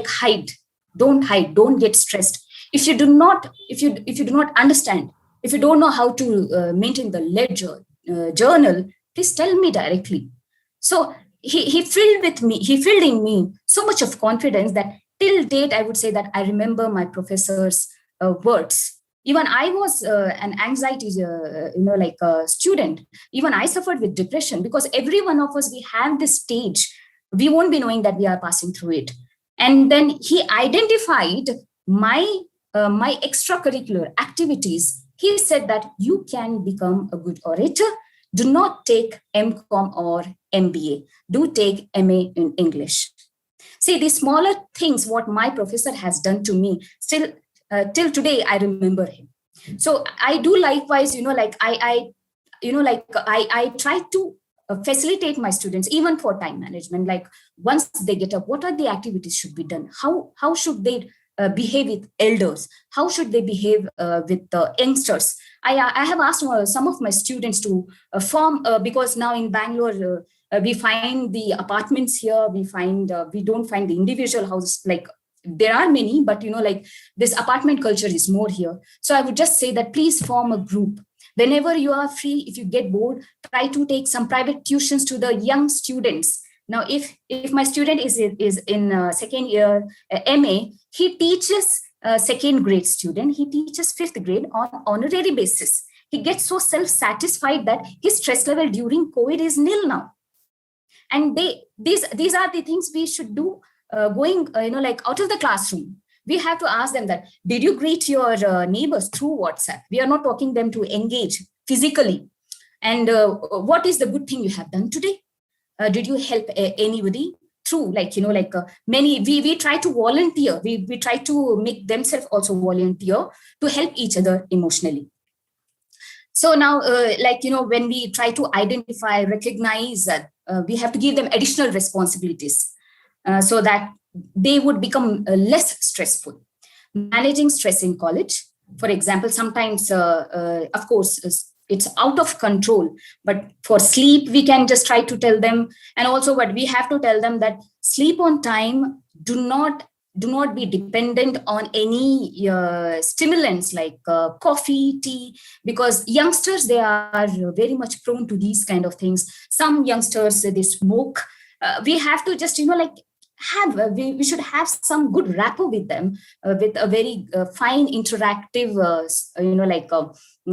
[SPEAKER 5] hide. Don't hide. Don't get stressed. If you do not understand, if you don't know how to maintain the ledger journal, please tell me directly. So he filled in me so much of confidence that till date I would say that I remember my professor's words. Even I was an anxiety, student. Even I suffered with depression, because every one of us, we have this stage. We won't be knowing that we are passing through it. And then he identified my extracurricular activities. He said that you can become a good orator. Do not take MCom or MBA. Do take MA in English. See, these smaller things, what my professor has done to me, still till today, I remember him. So I do likewise, I try to facilitate my students, even for time management. Like once they get up, what are the activities should be done? How should they behave with elders? How should they behave with the youngsters? I have asked some of my students to form, because now in Bangalore, we find the apartments here, we don't find the individual houses. Like there are many, but this apartment culture is more here. So I would just say that please form a group. Whenever you are free, if you get bored, try to take some private tuitions to the young students. Now, if my student is in second year MA, he teaches second grade student, he teaches fifth grade on honorary basis. He gets so self-satisfied that his stress level during COVID is nil now. And these are the things we should do going, out of the classroom. We have to ask them that, did you greet your neighbors through WhatsApp? We are not talking them to engage physically. And what is the good thing you have done today? Did you help anybody true, like, many, we try to volunteer, we try to make themselves also volunteer to help each other emotionally. So now, when we try to identify, recognize that we have to give them additional responsibilities so that they would become less stressful. Managing stress in college, for example, sometimes, of course, it's out of control, but for sleep, we can just try to tell them. And also what we have to tell them that sleep on time, do not be dependent on any stimulants like coffee, tea, because youngsters, they are very much prone to these kind of things. Some youngsters, they smoke. We have to just, we should have some good rapport with them, with a very fine interactive,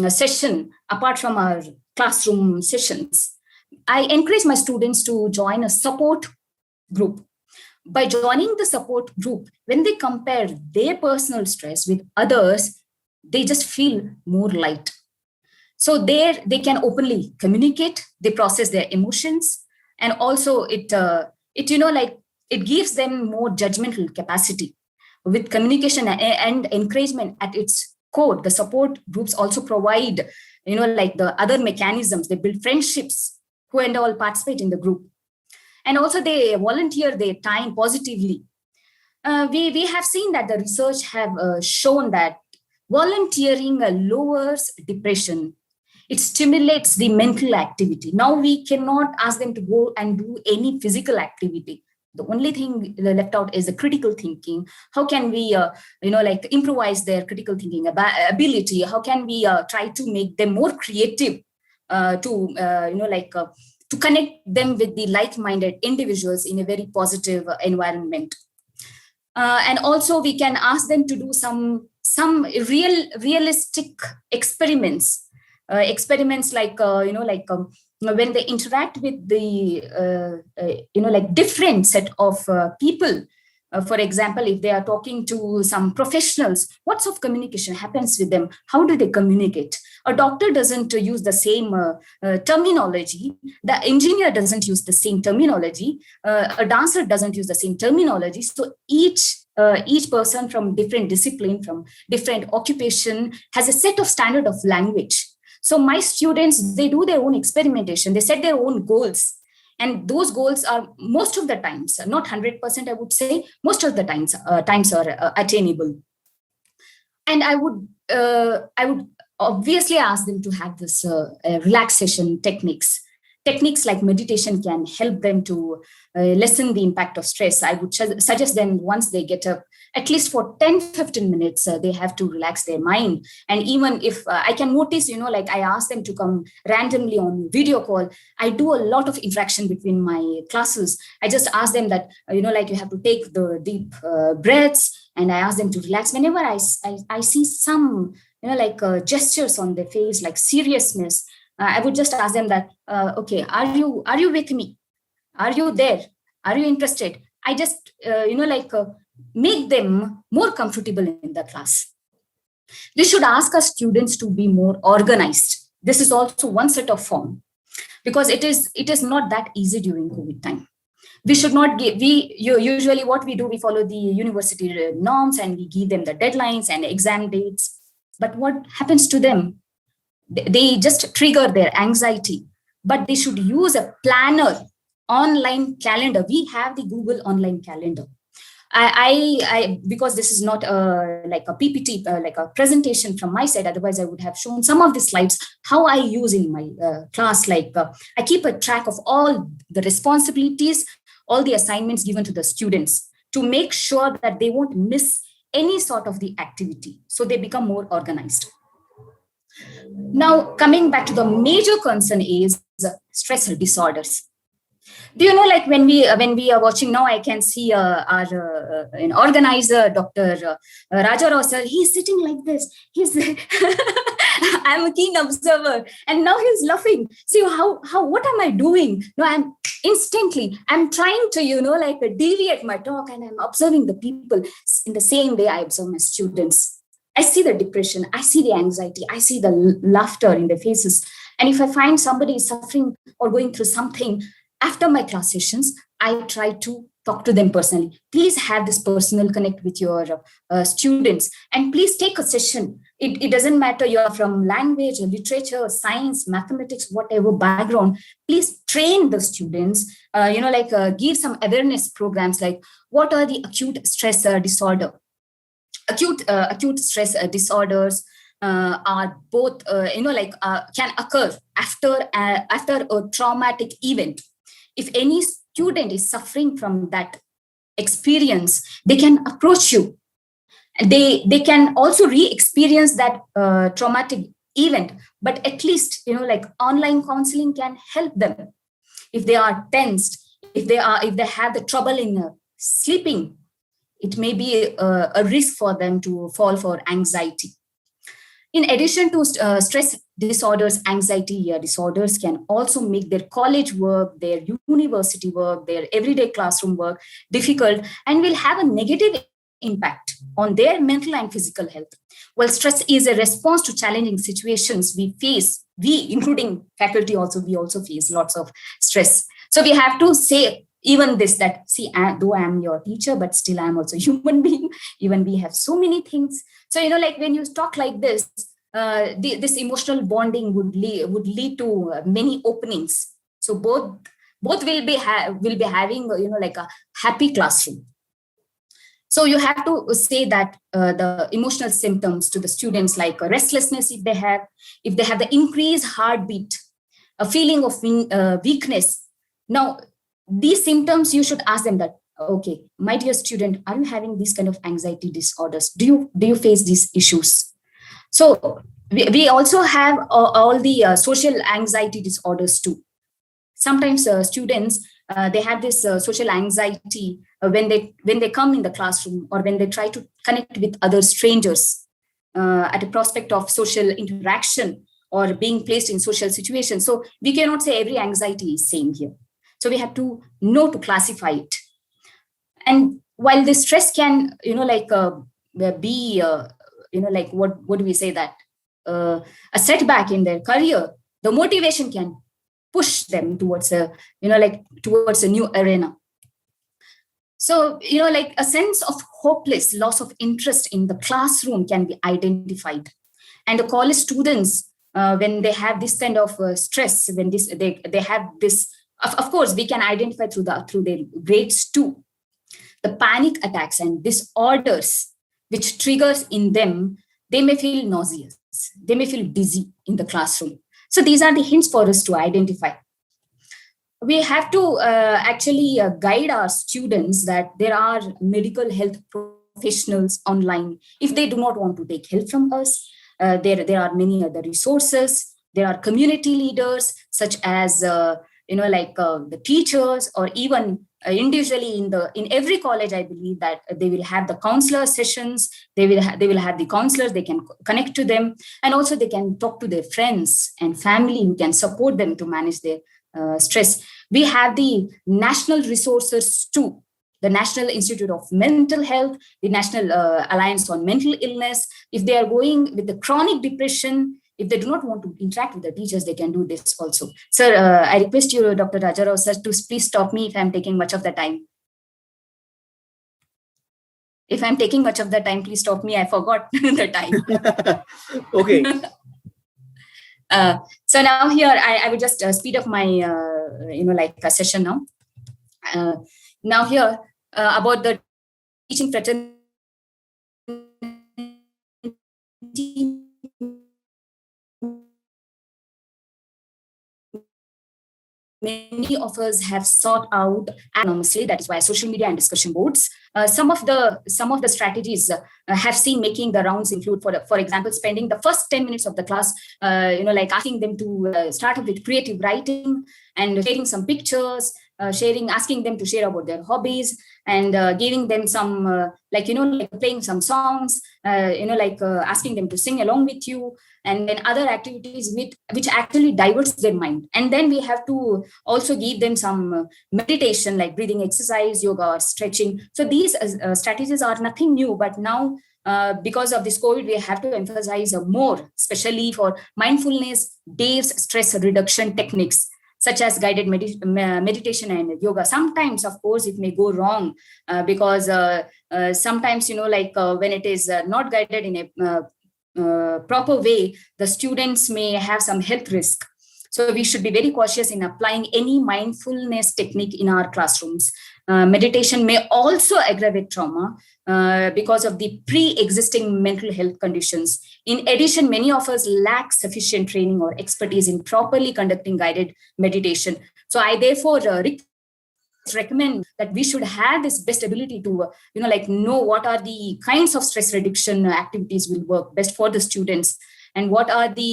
[SPEAKER 5] session apart from our classroom sessions. I encourage my students to join a support group. By joining the support group, when they compare their personal stress with others, they just feel more light. So there they can openly communicate, they process their emotions, and also it gives them more judgmental capacity. With communication and encouragement at its core, the support groups also provide, the other mechanisms. They build friendships who and all participate in the group. And also they volunteer their time positively. We have seen that the research have shown that volunteering lowers depression. It stimulates the mental activity. Now we cannot ask them to go and do any physical activity. The only thing left out is the critical thinking. How can we, improvise their critical thinking ability? How can we try to make them more creative to connect them with the like-minded individuals in a very positive environment? And also we can ask them to do some realistic experiments. Experiments like when they interact with the different set of people. For example, if they are talking to some professionals, what sort of communication happens with them? How do they communicate? A doctor doesn't use the same terminology. The engineer doesn't use the same terminology. A dancer doesn't use the same terminology. So each person from different discipline, from different occupation, has a set of standard of language. So my students, they do their own experimentation. They set their own goals. And those goals are most of the times, not 100%, I would say, most of the times are attainable. And I would obviously ask them to have this relaxation techniques. Techniques like meditation can help them to lessen the impact of stress. I would suggest them, once they get up, at least for 10-15 minutes, they have to relax their mind. And even if I can notice, I ask them to come randomly on video call, I do a lot of interaction between my classes. I just ask them that, you have to take the deep breaths, and I ask them to relax. Whenever I see some, gestures on their face, like seriousness, I would just ask them that, okay, are you with me? Are you there? Are you interested? I just, make them more comfortable in the class. We should ask our students to be more organized. This is also one set of form, because it is not that easy during COVID time. We should not usually what we do, we follow the university norms and we give them the deadlines and exam dates. But what happens to them? They just trigger their anxiety. But they should use a planner, online calendar. We have the Google online calendar. I because this is not like a PPT, like a presentation from my side, otherwise I would have shown some of the slides, how I use in my class. I keep a track of all the responsibilities, all the assignments given to the students, to make sure that they won't miss any sort of the activity, so they become more organized. Now, coming back to the major concern is stress disorders. Do you know, when we are watching now, I can see our an organizer, Dr. Raja Rao sir. He's sitting like this. He's I'm a keen observer, and now he's laughing. See how what am I doing? No, I'm trying to deviate my talk, and I'm observing the people in the same way I observe my students. I see the depression, I see the anxiety, I see the laughter in their faces. And if I find somebody is suffering or going through something, after my class sessions, I try to talk to them personally. Please have this personal connect with your students, and please take a session. It doesn't matter you're from language, literature, science, mathematics, whatever background. Please train the students, give some awareness programs like what are the acute stress disorder. Acute stress disorders are both, can occur after a traumatic event. If any student is suffering from that experience, they can approach you. They can also re-experience that traumatic event, but at least, online counseling can help them. If they are tensed, if they have the trouble in sleeping, it may be a risk for them to fall for anxiety. In addition to stress disorders, anxiety disorders can also make their college work, their university work, their everyday classroom work difficult, and will have a negative impact on their mental and physical health. While stress is a response to challenging situations we face, including faculty also, we also face lots of stress. So we have to say even this, that see, though I'm your teacher, but still I'm also a human being. Even we have so many things. So, when you talk like this, this emotional bonding would lead to many openings. So both will be having, a happy classroom. So you have to say that the emotional symptoms to the students, like restlessness, if they have the increased heartbeat, a feeling of weakness. Now, these symptoms, you should ask them that, okay, my dear student, are you having these kind of anxiety disorders? Do you face these issues? So we also have all the social anxiety disorders too. Sometimes students, they have this social anxiety when they come in the classroom, or when they try to connect with other strangers at a prospect of social interaction or being placed in social situations. So we cannot say every anxiety is same here. So we have to know to classify it. And while the stress can, be, what do we say, that a setback in their career, the motivation can push them towards towards a new arena. So, a sense of hopeless loss of interest in the classroom can be identified. And the college students, when they have this kind of stress, when they have this, of course, we can identify through their grades too. The panic attacks and disorders which triggers in them, they may feel nauseous, they may feel dizzy in the classroom. So these are the hints for us to identify. We have to actually guide our students that there are medical health professionals online. If they do not want to take help from us, there are many other resources. There are community leaders, such as the teachers, or even individually in every college. I believe that they will have the counselor sessions. They will have the counselors. They can connect to them, and also they can talk to their friends and family who can support them to manage their stress. We have the national resources too. The National Institute of Mental Health, the National Alliance on Mental Illness. If they are going with the chronic depression, if they do not want to interact with the teachers, they can do this also. Sir, I request you, Dr. Rajarao, sir, to please stop me if I'm taking much of the time. If I'm taking much of the time, please stop me. I forgot the time.
[SPEAKER 1] Okay.
[SPEAKER 5] So now here, I will just speed up my, session now. Now here, about the teaching fraternity. Many of us have sought out anonymously. That is why social media and discussion boards. Some of the strategies have seen making the rounds include, for example, spending the first 10 minutes of the class, asking them to start with creative writing and sharing some pictures, asking them to share about their hobbies, and giving them some playing some songs, asking them to sing along with you, and then other activities which actually diverts their mind. And then we have to also give them some meditation, like breathing exercise, yoga, or stretching. So these strategies are nothing new, but now because of this COVID, we have to emphasize more, especially for mindfulness based stress reduction techniques, such as guided meditation and yoga. Sometimes, of course, it may go wrong because sometimes, when it is not guided in a proper way, the students may have some health risk. So we should be very cautious in applying any mindfulness technique in our classrooms. Meditation may also aggravate trauma because of the pre-existing mental health conditions. In addition, many of us lack sufficient training or expertise in properly conducting guided meditation. So I therefore recommend that we should have this best ability to know what are the kinds of stress reduction activities will work best for the students, and what are the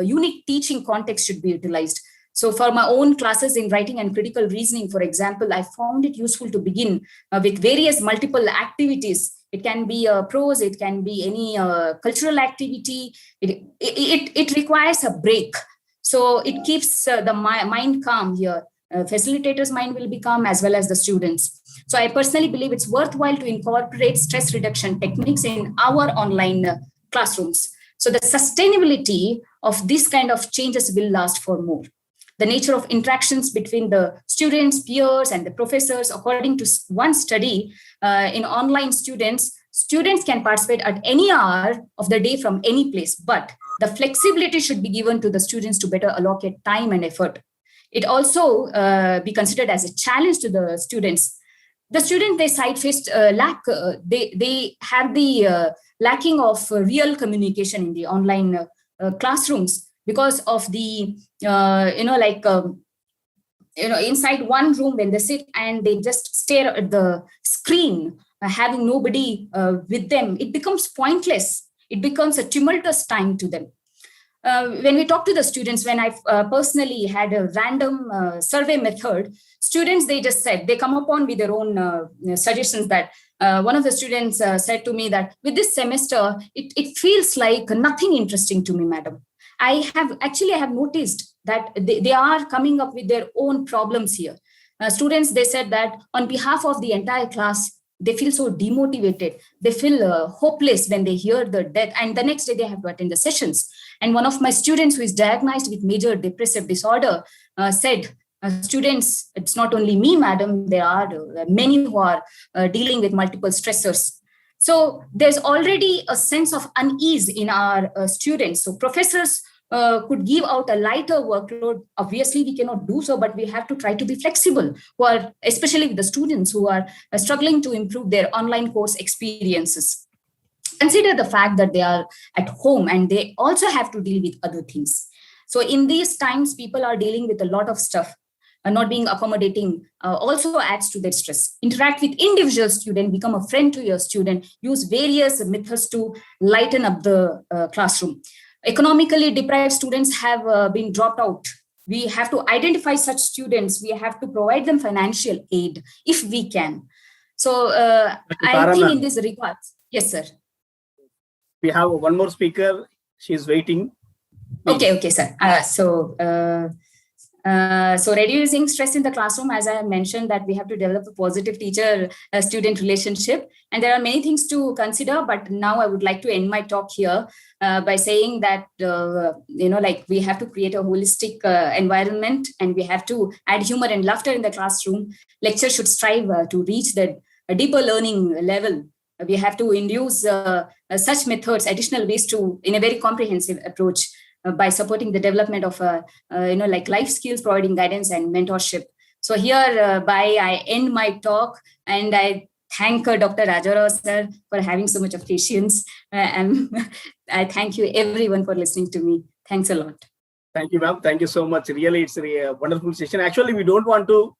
[SPEAKER 5] unique teaching contexts should be utilized. So for my own classes in writing and critical reasoning, for example, I found it useful to begin with various multiple activities. It can be prose, it can be any cultural activity. It requires a break. So it keeps the mind calm here. Facilitator's mind will be calm as well as the students. So I personally believe it's worthwhile to incorporate stress reduction techniques in our online classrooms. So the sustainability of this kind of changes will last for more. The nature of interactions between the students, peers, and the professors, according to one study, in online students can participate at any hour of the day from any place, but the flexibility should be given to the students to better allocate time and effort. It also be considered as a challenge to the students. The students, they side-faced lack, they have the lacking of real communication in the online classrooms because of the, inside one room when they sit and they just stare at the screen, having nobody with them, it becomes pointless. It becomes a tumultuous time to them. When we talk to the students, when I personally had a random survey method, students, they just said, they come upon with their own suggestions that one of the students said to me that with this semester, it feels like nothing interesting to me, madam. I have noticed that they are coming up with their own problems here. Students, they said that on behalf of the entire class, they feel so demotivated. They feel hopeless when they hear the death, and the next day they have to attend the sessions. And one of my students who is diagnosed with major depressive disorder said, students, it's not only me, madam, there are many who are dealing with multiple stressors. So there's already a sense of unease in our students. So professors could give out a lighter workload. Obviously, we cannot do so, but we have to try to be flexible, especially with the students who are struggling to improve their online course experiences. Consider the fact that they are at home and they also have to deal with other things. So in these times, people are dealing with a lot of stuff. Not being accommodating also adds to their stress. Interact with individual student, become a friend to your student, use various methods to lighten up the classroom. Economically deprived students have been dropped out. We have to identify such students. We have to provide them financial aid if we can. So I think in this regard, yes, sir.
[SPEAKER 1] We have one more speaker. She's waiting.
[SPEAKER 5] Please. Okay, sir. So reducing stress in the classroom, as I have mentioned, that we have to develop a positive teacher-student relationship. And there are many things to consider, but now I would like to end my talk here by saying that, we have to create a holistic environment, and we have to add humor and laughter in the classroom. Lecture should strive to reach the deeper learning level. We have to induce such methods, additional ways in a very comprehensive approach, by supporting the development of life skills, providing guidance and mentorship. So here I end my talk, and I thank Dr. Rajarao sir for having so much of patience. And I thank you everyone for listening to me. Thanks a lot.
[SPEAKER 1] Thank you, ma'am. Thank you so much. Really, it's a wonderful session. Actually, we don't want to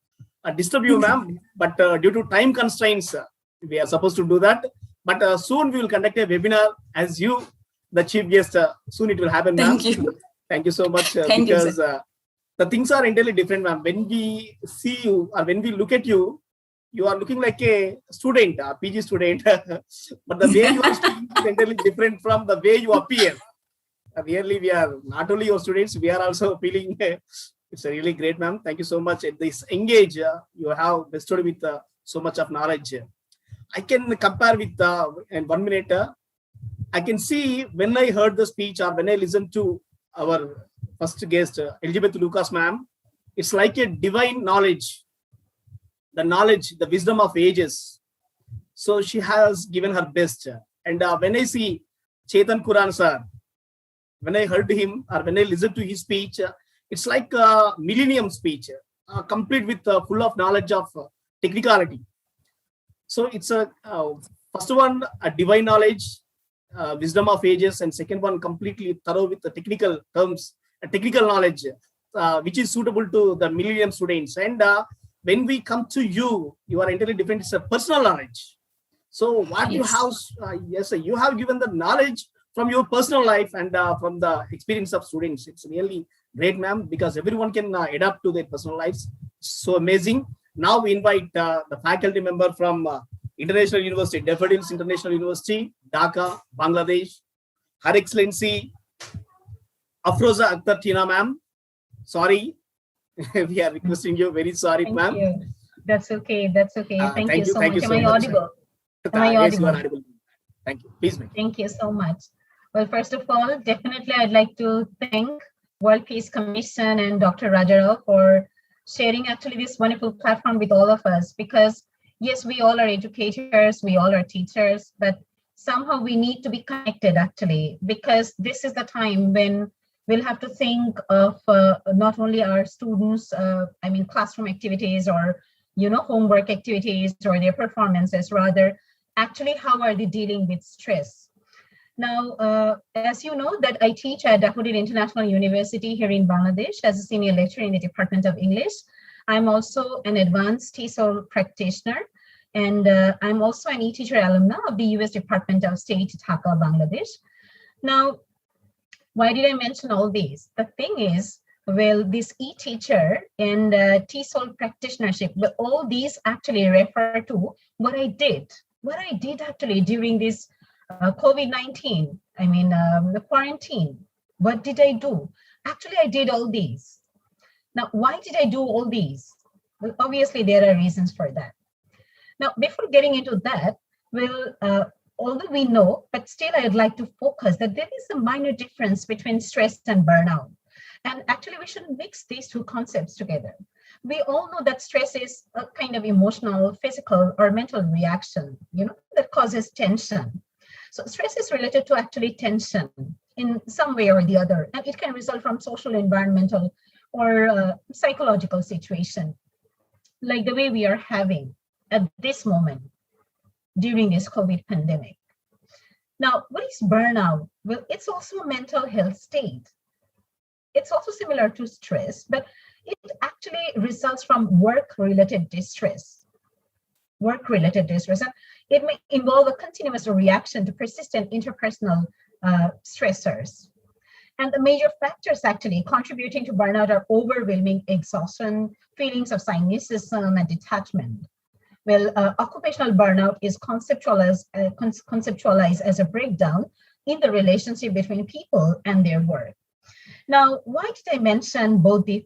[SPEAKER 1] disturb you, ma'am, but due to time constraints, we are supposed to do that. But soon we will conduct a webinar as you, the chief guest. Soon it will happen, ma'am.
[SPEAKER 5] Thank you.
[SPEAKER 1] Thank you so much. Because the things are entirely different, ma'am. When we see you or when we look at you, you are looking like a student, a PG student. But the way you are speaking is entirely different from the way you appear. Really, we are not only your students, we are also feeling it's a really great, ma'am. Thank you so much. At this engage you have bestowed with so much of knowledge. I can compare with in 1 minute. I can see when I heard the speech or when I listened to our first guest, Elizabeth Lucas, ma'am, It's like a divine knowledge, the wisdom of ages. So she has given her best. And when I see Chetan Khurana sir, when I heard him or when I listened to his speech, it's like a millennium speech, complete with full of knowledge of technicality. So it's a first one, a divine knowledge, wisdom of ages, and second one completely thorough with the technical terms, technical knowledge, which is suitable to the millennium students. And when we come to you, you are entirely different. It's a personal knowledge. So what you have, yes, you have given the knowledge from your personal life and from the experience of students. It's really great, ma'am, because everyone can adapt to their personal lives. So amazing. Now we invite the faculty member from International University, Daffodils International University, Dhaka, Bangladesh, Her Excellency Afroza Akhtar Tina, ma'am. Sorry, we are requesting you. Very sorry, ma'am.
[SPEAKER 6] Thank you. That's okay. That's okay. Thank you so
[SPEAKER 1] thank
[SPEAKER 6] much.
[SPEAKER 1] you so
[SPEAKER 6] Am I
[SPEAKER 1] much.
[SPEAKER 6] audible? Am I
[SPEAKER 1] Yes, you are
[SPEAKER 6] audible?
[SPEAKER 1] audible. Thank you. Please, ma'am.
[SPEAKER 6] Thank you so much. Well, first of all, definitely I'd like to thank World Peace Commission and Dr. Rajarao for sharing actually this wonderful platform with all of us, because yes, we all are educators, we all are teachers, but somehow we need to be connected actually, because this is the time when we'll have to think of not only our students, classroom activities or, homework activities or their performances, rather actually how are they dealing with stress. Now, as you know, that I teach at Daffodil International University here in Bangladesh as a senior lecturer in the Department of English. I'm also an advanced TESOL practitioner, and I'm also an e-teacher alumna of the US Department of State, Dhaka, Bangladesh. Now, why did I mention all these? The thing is, well, this e-teacher and TESOL practitionership, well, all these actually refer to what I did actually during this COVID-19, the quarantine. What did I do? Actually, I did all these. Now, why did I do all these? Well, obviously, there are reasons for that. Now, before getting into that, well, although we know, but still I'd like to focus that there is a minor difference between stress and burnout. And actually, we shouldn't mix these two concepts together. We all know that stress is a kind of emotional, physical, or mental reaction, that causes tension. So stress is related to actually tension in some way or the other, and it can result from social, environmental, or psychological situation, like the way we are having at this moment during this COVID pandemic. Now, what is burnout? Well, it's also a mental health state. It's also similar to stress, but it actually results from work-related distress. And it may involve a continuous reaction to persistent interpersonal stressors. And the major factors actually contributing to burnout are overwhelming exhaustion, feelings of cynicism, and detachment. Well, occupational burnout is conceptualized as a breakdown in the relationship between people and their work. Now, why did I mention both the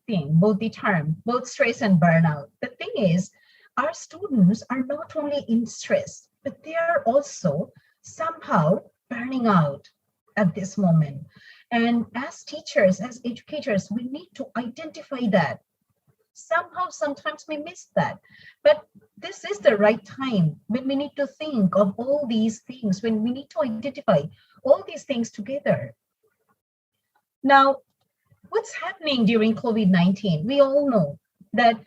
[SPEAKER 6] term, both stress and burnout? The thing is, our students are not only in stress, but they are also somehow burning out at this moment. And as teachers, as educators, we need to identify that. Somehow, sometimes we miss that. But this is the right time when we need to think of all these things, when we need to identify all these things together. Now, what's happening during COVID-19? We all know that,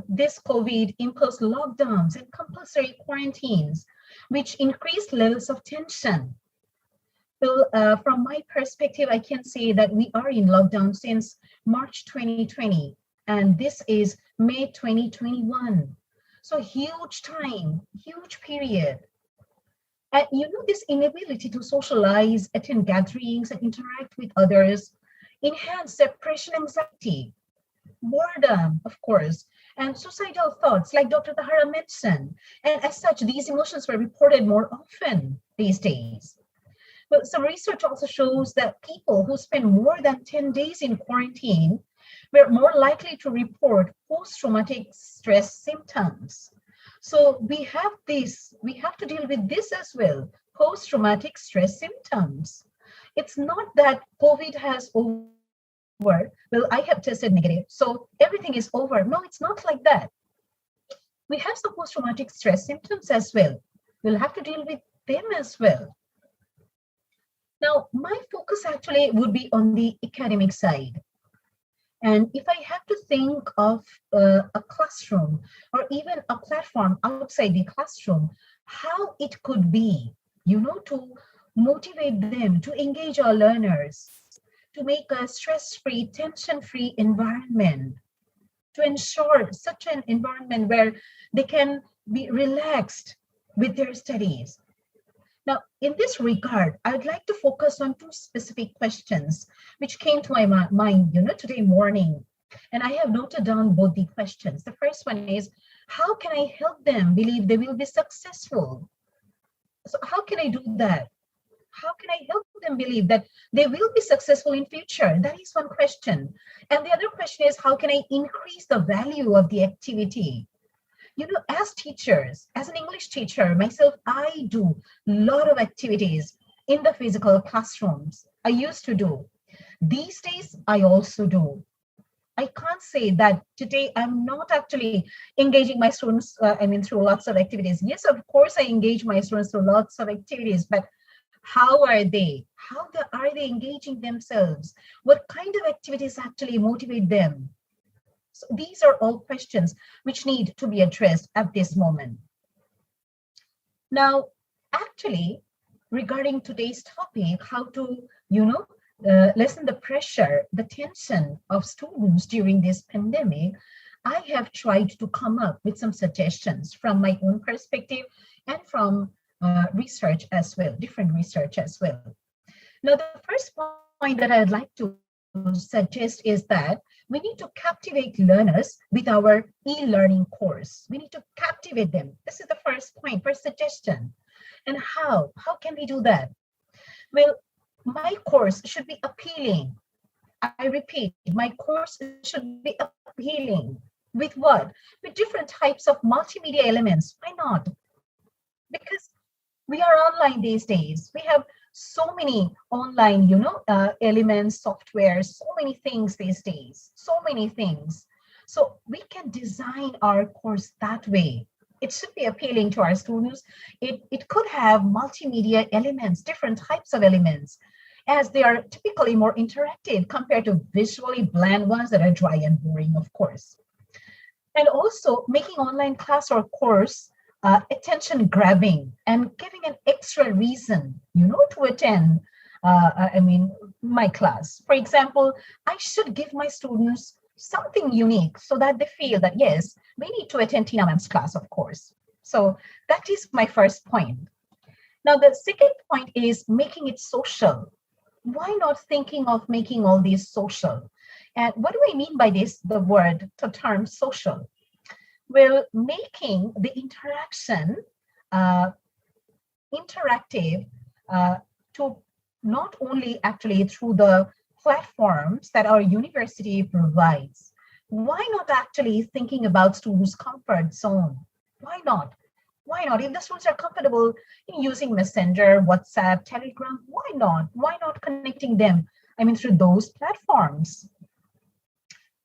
[SPEAKER 6] this COVID imposed lockdowns and compulsory quarantines, which increased levels of tension. Well, from my perspective, I can say that we are in lockdown since March 2020, and this is May 2021. So huge time, huge period. And this inability to socialize, attend gatherings, and interact with others enhance separation anxiety, boredom, of course, and suicidal thoughts, like Dr. Tahara mentioned. And as such, these emotions were reported more often these days. But some research also shows that people who spend more than 10 days in quarantine were more likely to report post-traumatic stress symptoms. So we have to deal with this as well, post-traumatic stress symptoms. It's not that COVID has over, well, I have tested negative, so everything is over. No, it's not like that. We have some post-traumatic stress symptoms as well. We'll have to deal with them as well. Now, my focus actually would be on the academic side. And if I have to think of a classroom or even a platform outside the classroom, how it could be, to motivate them, to engage our learners, to make a stress-free, tension-free environment, to ensure such an environment where they can be relaxed with their studies. Now, in this regard, I'd like to focus on two specific questions which came to my mind, today morning. And I have noted down both the questions. The first one is, how can I help them believe they will be successful? So how can I do that? How can I help them believe that they will be successful in future? That is one question. And the other question is, how can I increase the value of the activity? As teachers, as an English teacher, myself, I do a lot of activities in the physical classrooms. I used to do. These days, I also do. I can't say that today I'm not actually engaging my students, through lots of activities. Yes, of course, I engage my students through lots of activities, but how are they? How are they engaging themselves? What kind of activities actually motivate them? So these are all questions which need to be addressed at this moment. Now, actually, regarding today's topic, how to, lessen the pressure, the tension of students during this pandemic, I have tried to come up with some suggestions from my own perspective and from research as well, different research as well. Now, the first point that I'd like to suggest is that we need to captivate learners with our e-learning course. We need to captivate them. This is the first point, first suggestion. And how? How can we do that? Well, my course should be appealing. I repeat, my course should be appealing. With what? With different types of multimedia elements. Why not? Because we are online these days. We have so many online, elements, software, so many things these days, so many things. So we can design our course that way. It should be appealing to our students. It could have multimedia elements, different types of elements, as they are typically more interactive compared to visually bland ones that are dry and boring, of course. And also making online class or course attention grabbing and giving an extra reason, to attend, my class. For example, I should give my students something unique so that they feel that, yes, we need to attend Tina Ma'am's class, of course. So that is my first point. Now, the second point is making it social. Why not thinking of making all these social? And what do I mean by this, the term social? Well, making the interaction interactive to not only actually through the platforms that our university provides. Why not actually thinking about students' comfort zone? Why not? Why not? If the students are comfortable in using Messenger, WhatsApp, Telegram, why not? Why not connecting them, through those platforms?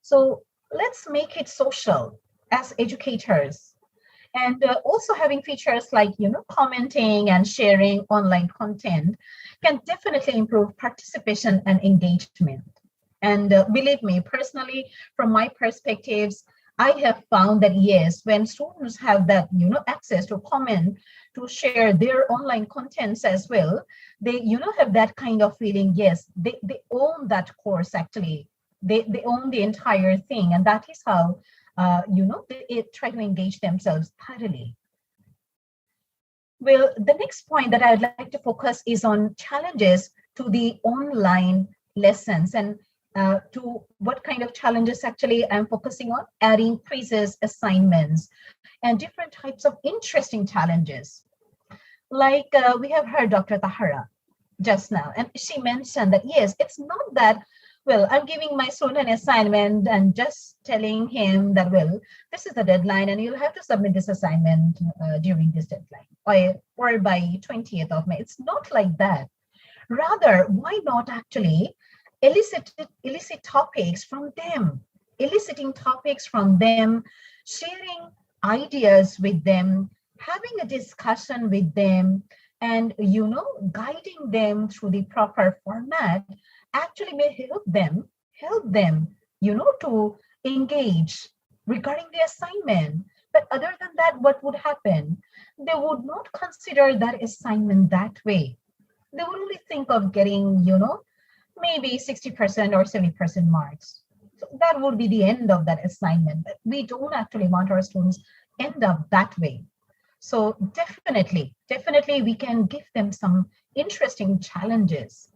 [SPEAKER 6] So let's make it social as educators. And also having features like, commenting and sharing online content can definitely improve participation and engagement. And believe me, personally, from my perspectives, I have found that, yes, when students have that, access to comment, to share their online contents as well, they, have that kind of feeling, yes, they own that course actually. They own the entire thing. And that is how, they try to engage themselves thoroughly. Well, the next point that I'd like to focus is on challenges to the online lessons and to what kind of challenges actually I'm focusing on, adding quizzes, assignments, and different types of interesting challenges. Like we have heard Dr. Tahara just now, and she mentioned that, yes, it's not that, well, I'm giving my student an assignment and just telling him that, well, this is the deadline and you'll have to submit this assignment during this deadline or by 20th of May. It's not like that. Rather, why not actually elicit topics from them, eliciting topics from them, sharing ideas with them, having a discussion with them, and guiding them through the proper format actually may help them to engage regarding the assignment. But other than that, what would happen? They would not consider that assignment that way. They would only think of getting maybe 60% or 70% marks. So that would be the end of that assignment. But we don't actually want our students end up that way. So definitely we can give them some interesting challenges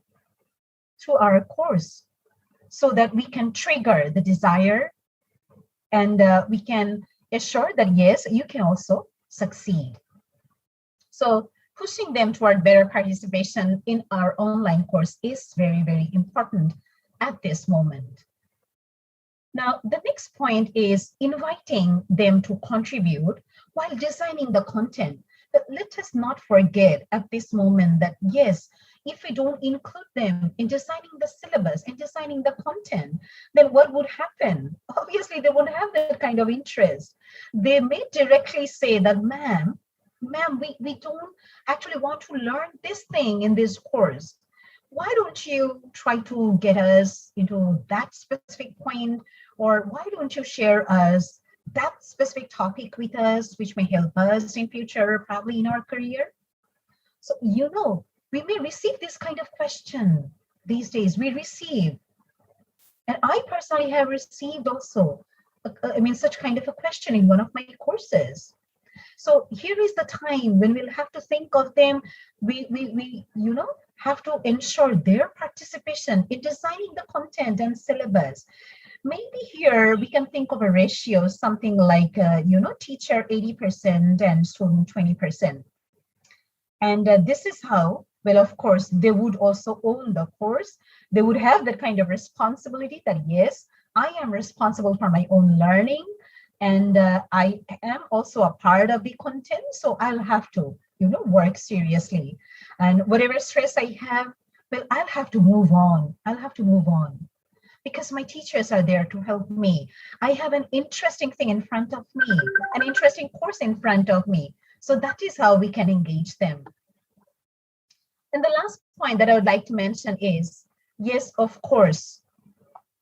[SPEAKER 6] through our course so that we can trigger the desire, and we can assure that, yes, you can also succeed. So pushing them toward better participation in our online course is very, very important at this moment. Now, the next point is inviting them to contribute while designing the content. But let us not forget at this moment that, yes, if we don't include them in designing the syllabus, in designing the content, then what would happen? Obviously, they won't have that kind of interest. They may directly say that, ma'am, we don't actually want to learn this thing in this course. Why don't you try to get us into that specific point? Or why don't you share us that specific topic with us, which may help us in future, probably in our career? So, we may receive this kind of question these days. We receive, and I personally have received also, such kind of a question in one of my courses. So here is the time when we'll have to think of them. We have to ensure their participation in designing the content and syllabus. Maybe here we can think of a ratio, something like, teacher 80% and student 20%. And this is how, well, of course, they would also own the course. They would have that kind of responsibility that, yes, I am responsible for my own learning, and I am also a part of the content. So I'll have to, work seriously. And whatever stress I have, well, I'll have to move on. Because my teachers are there to help me. I have an interesting thing in front of me, an interesting course in front of me. So that is how we can engage them. And the last point that I would like to mention is, yes, of course,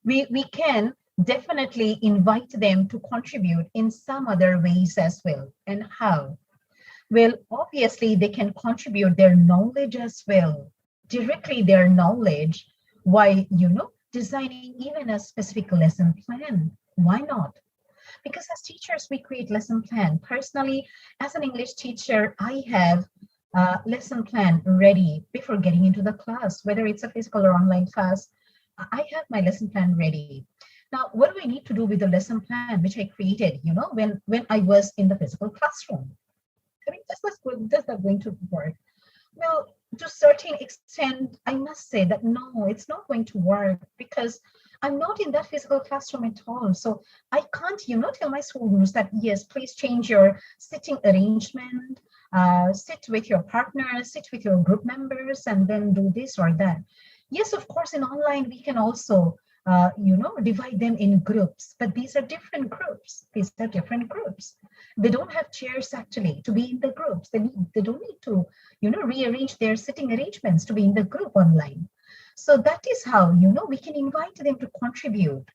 [SPEAKER 6] we can definitely invite them to contribute in some other ways as well. And how? Well, obviously, they can contribute their knowledge as well, directly their knowledge, while, designing even a specific lesson plan. Why not? Because as teachers, we create lesson plan. Personally, as an English teacher, I have a lesson plan ready before getting into the class, whether it's a physical or online class. I have my lesson plan ready. Now, what do I need to do with the lesson plan which I created, when I was in the physical classroom? That's not going to work. Well, to a certain extent, I must say that no, it's not going to work because I'm not in that physical classroom at all. So I can't, tell my students that, yes, please change your sitting arrangement, sit with your partner, sit with your group members, and then do this or that. Yes, of course, in online, we can also, divide them in groups, but these are different groups. They don't have chairs actually to be in the groups. They don't need to, rearrange their sitting arrangements to be in the group online. So that is how, we can invite them to contribute.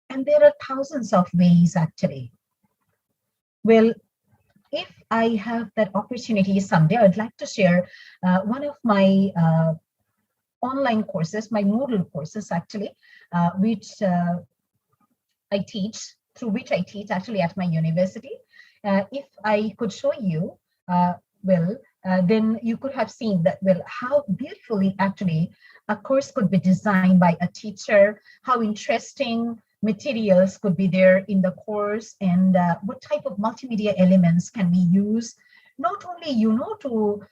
[SPEAKER 6] And there are thousands of ways actually. Well, if I have that opportunity someday, I'd like to share one of my online courses, my Moodle courses actually, which I teach actually at my university. If I could show you, then you could have seen that, how beautifully actually a course could be designed by a teacher, how interesting materials could be there in the course, and what type of multimedia elements can be used, not only, to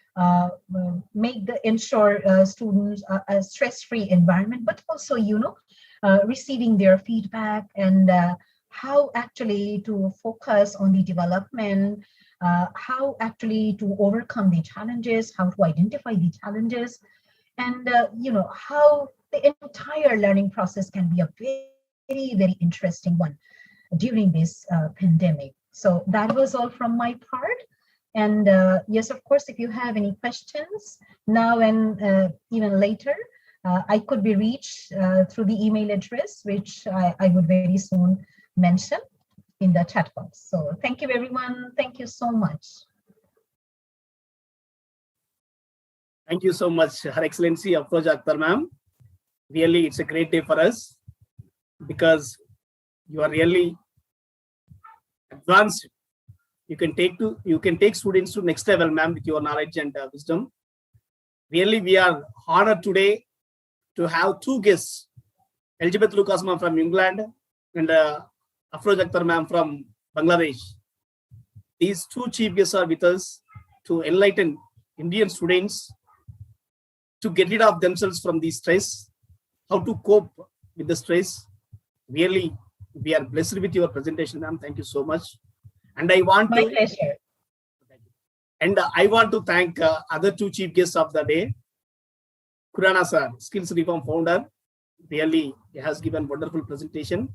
[SPEAKER 6] ensure students a stress-free environment, but also, receiving their feedback and how actually to focus on the development, how actually to overcome the challenges, how to identify the challenges, and how the entire learning process can be a very, very interesting one during this pandemic. So that was all from my part. And yes, of course, if you have any questions now and even later, I could be reached through the email address, which I would very soon mention in the chat box. So thank you, everyone. Thank you so much.
[SPEAKER 1] Thank you so much, Her Excellency Afroz Akhtar ma'am. Really, it's a great day for us because you are really advanced. You can take students to next level, ma'am, with your knowledge and wisdom. Really, we are honored today to have two guests, Elizabeth Lucas ma'am from England and Afroz Akhtar ma'am from Bangladesh. These two chief guests are with us to enlighten Indian students to get rid of themselves from the stress, how to cope with the stress. Really, we are blessed with your presentation, ma'am. Thank you so much. And I want
[SPEAKER 6] My
[SPEAKER 1] to
[SPEAKER 6] pleasure.
[SPEAKER 1] And I want to thank other two chief guests of the day. Khurana sir, Skills Reform founder, really has given wonderful presentation.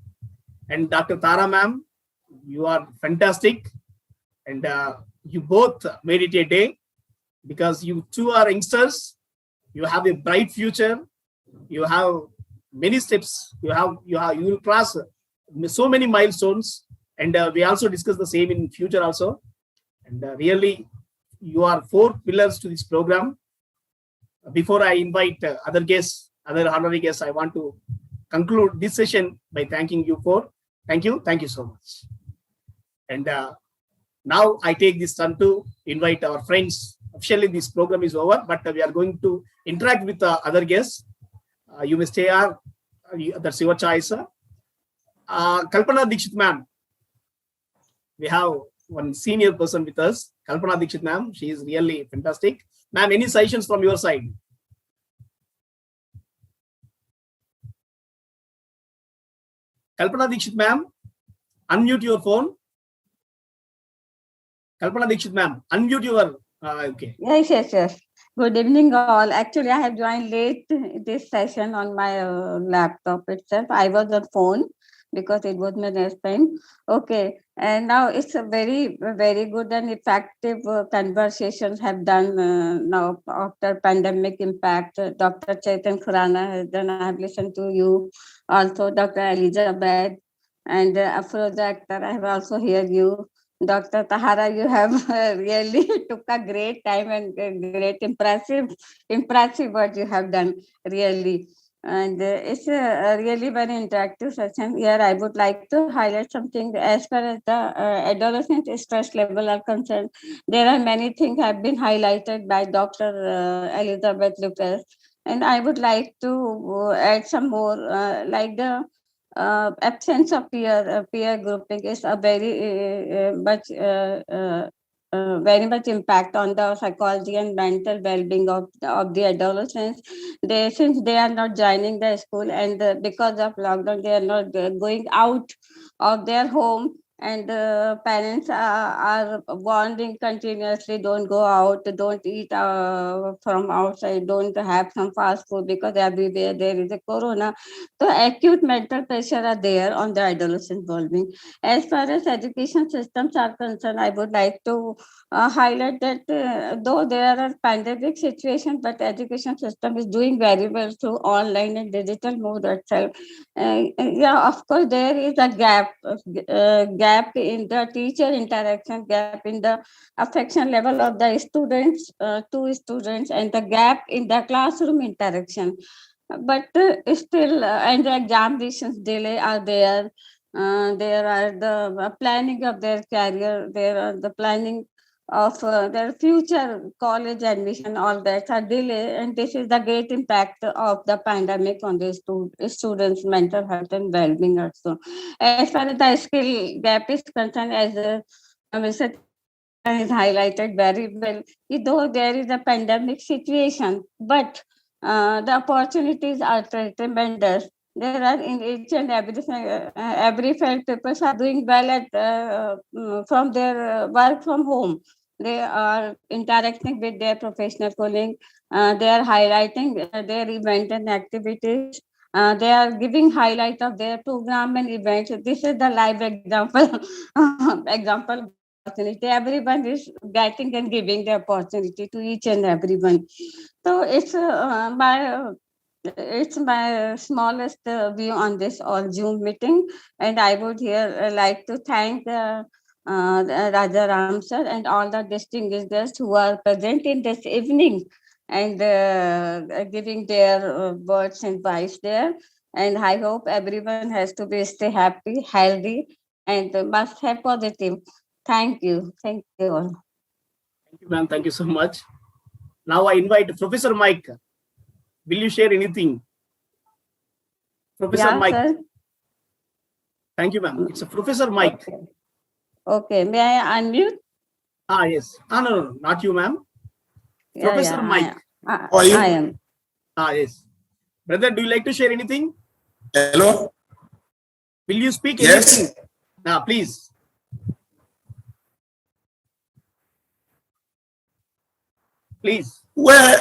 [SPEAKER 1] And Dr. Tara ma'am, you are fantastic. And you both made it a day because you two are youngsters. You have a bright future. You have many steps. You will cross so many milestones. And we also discuss the same in future also. And really, you are four pillars to this program. Before I invite other guests, other honorary guests, I want to conclude this session by thanking you for. Thank you so much. And now I take this turn to invite our friends. Officially, this program is over, but we are going to interact with other guests. You may stay on. That's your choice. Kalpana Dikshit ma'am. We have one senior person with us, Kalpana Dikshit ma'am. She is really fantastic. Ma'am, any suggestions from your side? Kalpana Dikshit ma'am, unmute your phone. Kalpana Dikshit ma'am, unmute your, okay.
[SPEAKER 7] Yes. Good evening all. Actually, I have joined late this session on my laptop itself. I was on phone because it was my next time. Okay. And now it's a very, very good and effective conversations have done now after pandemic impact. Dr. Chetan Khurana has done. I have listened to you. Also, Dr. Elizabeth and Afroz Akhtar. I have also heard you. Dr. Tahara, you have really took a great time and great impressive what you have done, really. And it's a really very interactive session. Here, I would like to highlight something as far as the adolescent stress level are concerned. There are many things have been highlighted by Dr. Elizabeth Lucas. And I would like to add some more, like the absence of peer grouping is a very much impact on the psychology and mental well-being of the adolescents. Since they are not joining the school and because of lockdown, they are not going out of their home. And parents are warning continuously, don't go out, don't eat from outside, don't have some fast food because everywhere there is a corona. So acute mental pressure are there on the adolescent well-being. As far as education systems are concerned, I would like to highlight that though there are pandemic situations, but education system is doing very well through online and digital mode itself. Yeah, of course, there is a gap in the teacher interaction, gap in the affection level of the students to students, and the gap in the classroom interaction. But still, and the examinations delay are there. There are the planning of their career. There are the planning of their future college admission. All that are delay, and this is the great impact of the pandemic on the students' mental health and well-being also. As far as the skill gap is concerned, as Mr. is highlighted very well, though there is a pandemic situation, but the opportunities are tremendous. There are in each and every field, people are doing well at from their work from home. They are interacting with their professional colleagues. They are highlighting their event and activities. They are giving highlight of their program and events. This is the live example example opportunity. Everyone is getting and giving the opportunity to each and everyone. So it's my smallest view on this all Zoom meeting, and I would here like to thank Raja Ram sir and all the distinguished guests who are present in this evening and giving their words and advice there. And I hope everyone has to be stay happy, healthy, and must have positive. Thank you. Thank you all.
[SPEAKER 1] Thank you, ma'am. Thank you so much. Now I invite Professor Mike. Will you share anything? Professor
[SPEAKER 7] Yeah,
[SPEAKER 1] Mike.
[SPEAKER 7] sir.
[SPEAKER 1] Thank you, ma'am. It's a Professor Mike.
[SPEAKER 7] Okay. Okay. May I unmute?
[SPEAKER 1] Ah, yes. Ah, no, not you, ma'am.
[SPEAKER 7] Yeah,
[SPEAKER 1] Professor
[SPEAKER 7] yeah,
[SPEAKER 1] Mike.
[SPEAKER 7] I
[SPEAKER 8] you?
[SPEAKER 7] I am.
[SPEAKER 1] Ah, yes. Brother, do you like to share anything?
[SPEAKER 8] Hello?
[SPEAKER 1] Will you speak
[SPEAKER 8] Yes.
[SPEAKER 1] anything? Ah, please. Please.
[SPEAKER 8] Well,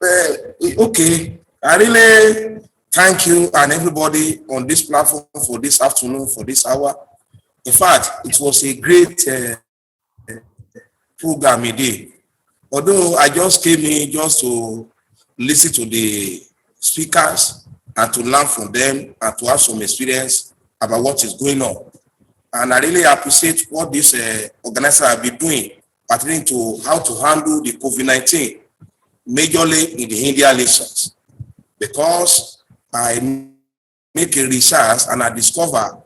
[SPEAKER 8] well, okay. I really thank you and everybody on this platform for this afternoon, for this hour. In fact, it was a great program today. Although I just came in just to listen to the speakers and to learn from them and to have some experience about what is going on. And I really appreciate what this organizer have been doing pertaining to how to handle the COVID-19, majorly in the Indian nations. Because I make a research and I discover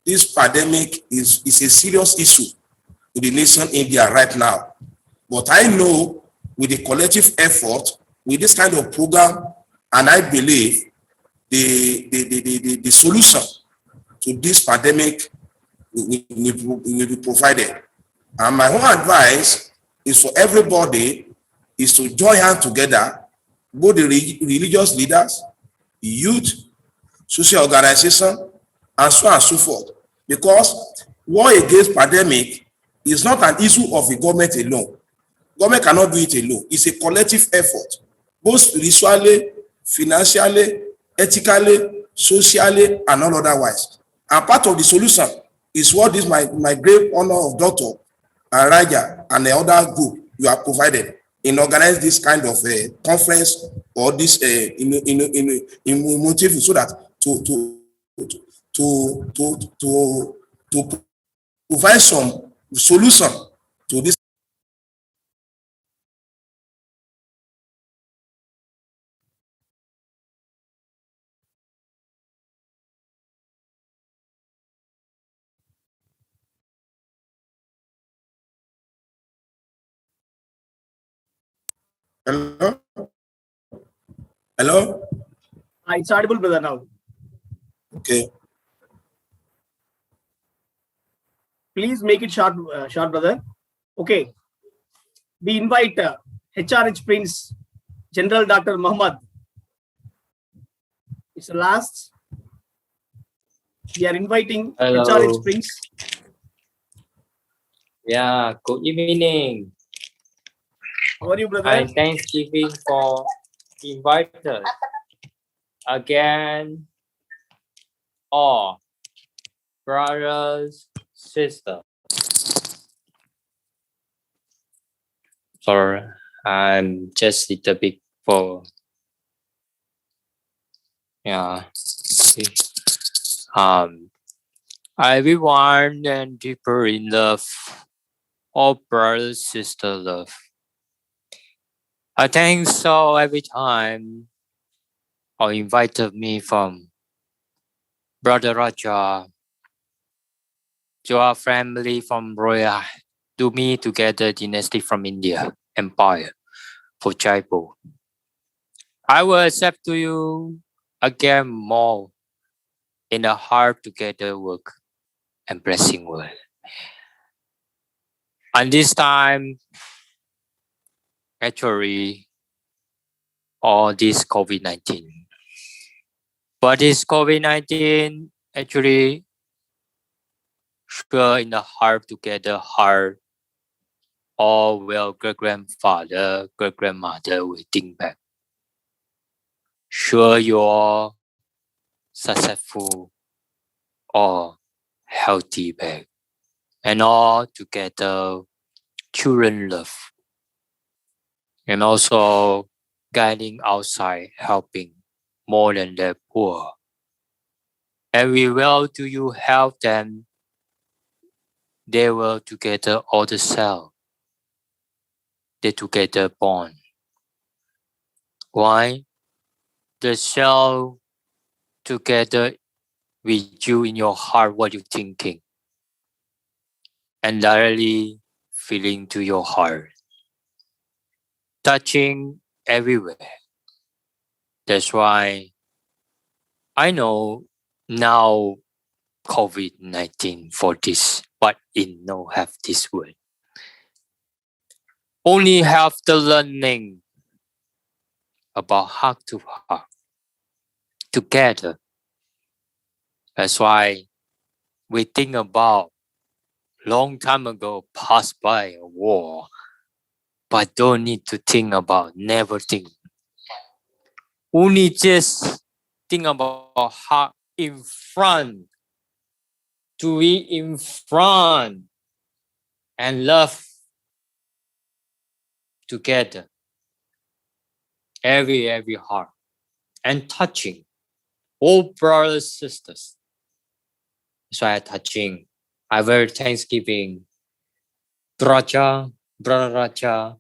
[SPEAKER 8] this pandemic is a serious issue in the nation India right now. But I know with the collective effort, with this kind of program, and I believe the solution to this pandemic will be provided. And my own advice is for everybody is to join hands together, both the religious leaders, youth, social organization, and so on and so forth. Because war against pandemic is not an issue of the government alone. Government cannot do it alone. It's a collective effort, both spiritually, financially, ethically, socially, and all otherwise. And part of the solution is what is my great honor of Dr. Raja and the other group you have provided in organize this kind of conference or this motive so that to provide some solution to this. Hello? Hello?
[SPEAKER 1] It's audible, brother, now.
[SPEAKER 8] Okay.
[SPEAKER 1] Please make it short, short, brother. Okay. We invite HRH Prince, General Dr. Muhammad. It's the last. We are inviting
[SPEAKER 9] Hello.
[SPEAKER 1] HRH Prince.
[SPEAKER 9] Yeah, good evening.
[SPEAKER 1] How are you, brother?
[SPEAKER 9] And Thanksgiving for invited again, all brothers, sisters. Sorry, I'm just a little bit for yeah. Everyone and deeper in love, all brothers, sister love. I think so every time or invited me from Brother Raja to our family from Royal to me together dynasty from India Empire for Jaipur. I will accept to you again more in the heart together work and blessing world. And this time, actually, all this COVID-19. But this COVID-19 actually sure in the heart together heart or will great-grandfather, great-grandmother will think back. Sure, you're successful or healthy back. And all together, children love. And also guiding outside, helping more than the poor. And we will do you help them, they will together all the self. They together bond. Why? The self together with you in your heart what you're thinking. And directly feeling to your heart. Touching everywhere. That's why I know now COVID-19 for this, but it no have this word. Only have the learning about heart to heart together. That's why we think about long time ago passed by a war, but don't need to think about, never think. Only just think about heart in front, to be in front and love together. Every heart and touching all brothers, sisters. That's why I'm touching. I very Thanksgiving. Raja, brother Raja,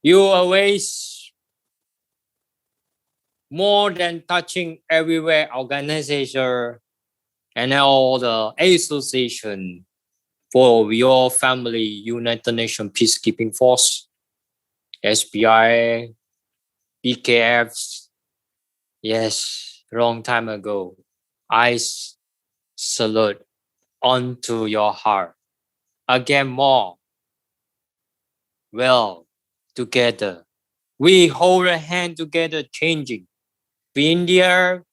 [SPEAKER 9] you always more than touching everywhere organization and all the association for your family, United Nations Peacekeeping Force, SPI, PKFs. Yes, long time ago. I salute onto your heart. Again more. Well, together. We hold a hand together changing. We India,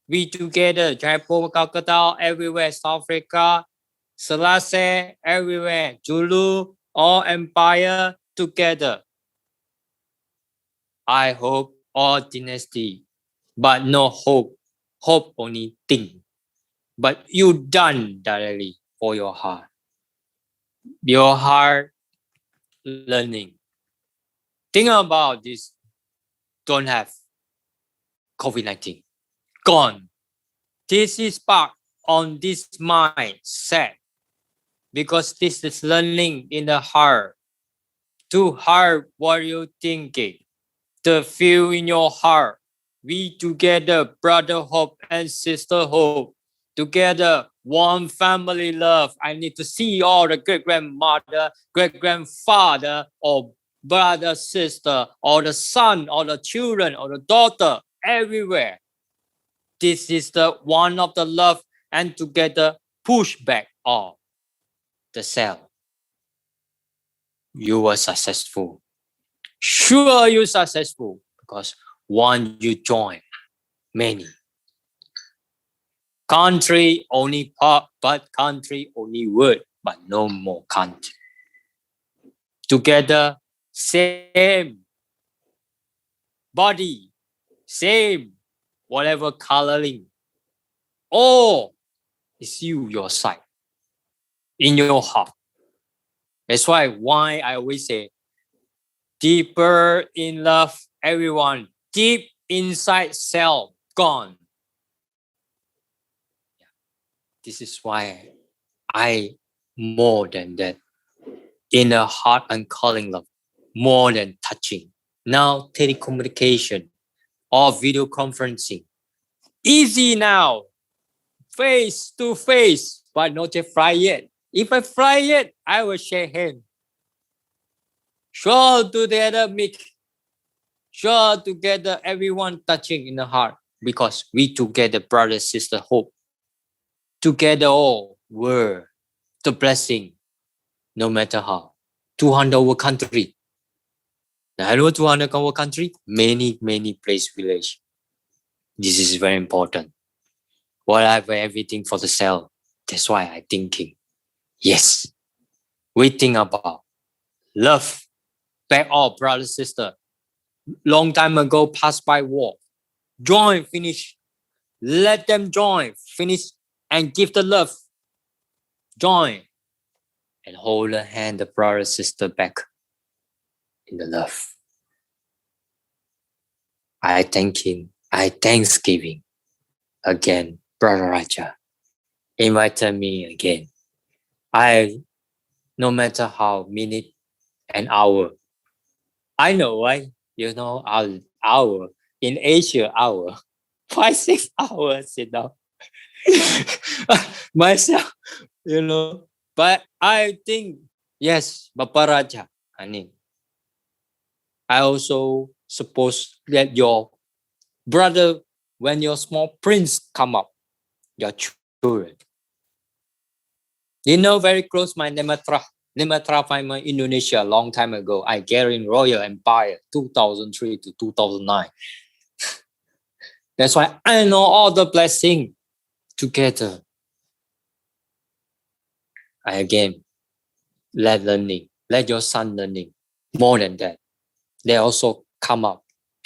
[SPEAKER 9] we together. Jaipur, Calcutta, everywhere. South Africa, Selassie, everywhere. Zulu, all empire together. I hope all dynasty, but no hope. Hope only thing. But you done directly for your heart. Your heart learning. Think about this. Don't have COVID-19. Gone. This is part on this mindset. Because this is learning in the heart. To heart what you thinking. The feel in your heart. We together, brother hope and sister hope. Together, one family love. I need to see all the great-grandmother, great-grandfather, or brother, sister, or the son, or the children, or the daughter, everywhere. This is the one of the love, and together push back all the cell. You were successful. Sure, you're successful because one you join, many. Country only part, but country only word, but no more country. Together, same body, same whatever coloring. All is you, your side, in your heart. That's why I always say, deeper in love, everyone, deep inside self, gone. This is why I more than that. In a heart and calling love, more than touching. Now telecommunication or video conferencing. Easy now, face to face, but not yet fly yet. If I fly yet, I will shake hand. Sure together meet. Sure together everyone touching in the heart because we together brother, sister, hope. Together all were the blessing, no matter how. 200 our country. Now, I know 200 our country, many place, village. This is very important. What I have everything for the cell. That's why I thinking. Yes, we think about love back all brother, sister. Long time ago, passed by war. Join, finish. Let them join, finish, and give the love. Join and hold the hand of brother, sister back in the love. I thank him. I thanksgiving again, Brother Raja invited me again. No matter how minute and hour, I know, right? You know, hour in Asia, hour 5-6 hours, you know. Myself, you know, but I think yes, Bapak Raja, I also suppose that your brother, when your small prince come up, your children, you know, very close my Nematra Fimer Indonesia a long time ago. I get in Royal Empire 2003 to 2009. That's why I know all the blessing together. I again let your son learning more than that. They also come up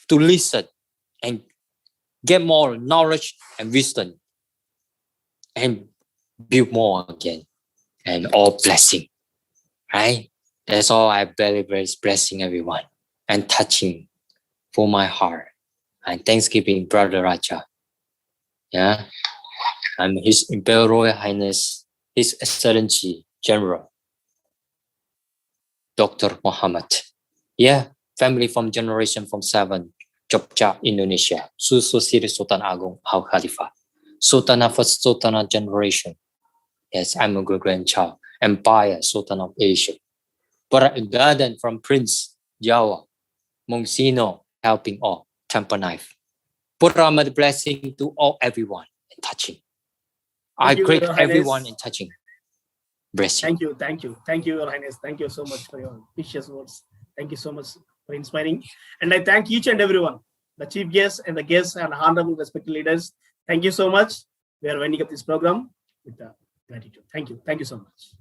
[SPEAKER 9] to listen and get more knowledge and wisdom and build more again and all blessing, right? That's all I very, very blessing everyone and touching for my heart and thanksgiving, Brother Raja. Yeah, I'm His Imperial Royal Highness, His Excellency General Dr. Muhammad. Yeah, family from generation from 7, Jogja, Indonesia. Susu Siri Sultan Agung Al Khalifa. Sultanah first Sultanah generation. Yes, I'm a great grandchild. Empire, Sultan of Asia. Garden from Prince Jawa. Monsino, helping all. Temple knife. Purramad blessing to all everyone and touching. I greet everyone in touching. Blessing.
[SPEAKER 1] Thank you, Your Highness. Thank you so much for your precious words. Thank you so much for inspiring. And I thank each and everyone, the chief guests and the guests and honorable respected leaders. Thank you so much. We are winding up this program with gratitude. Thank you. Thank you so much.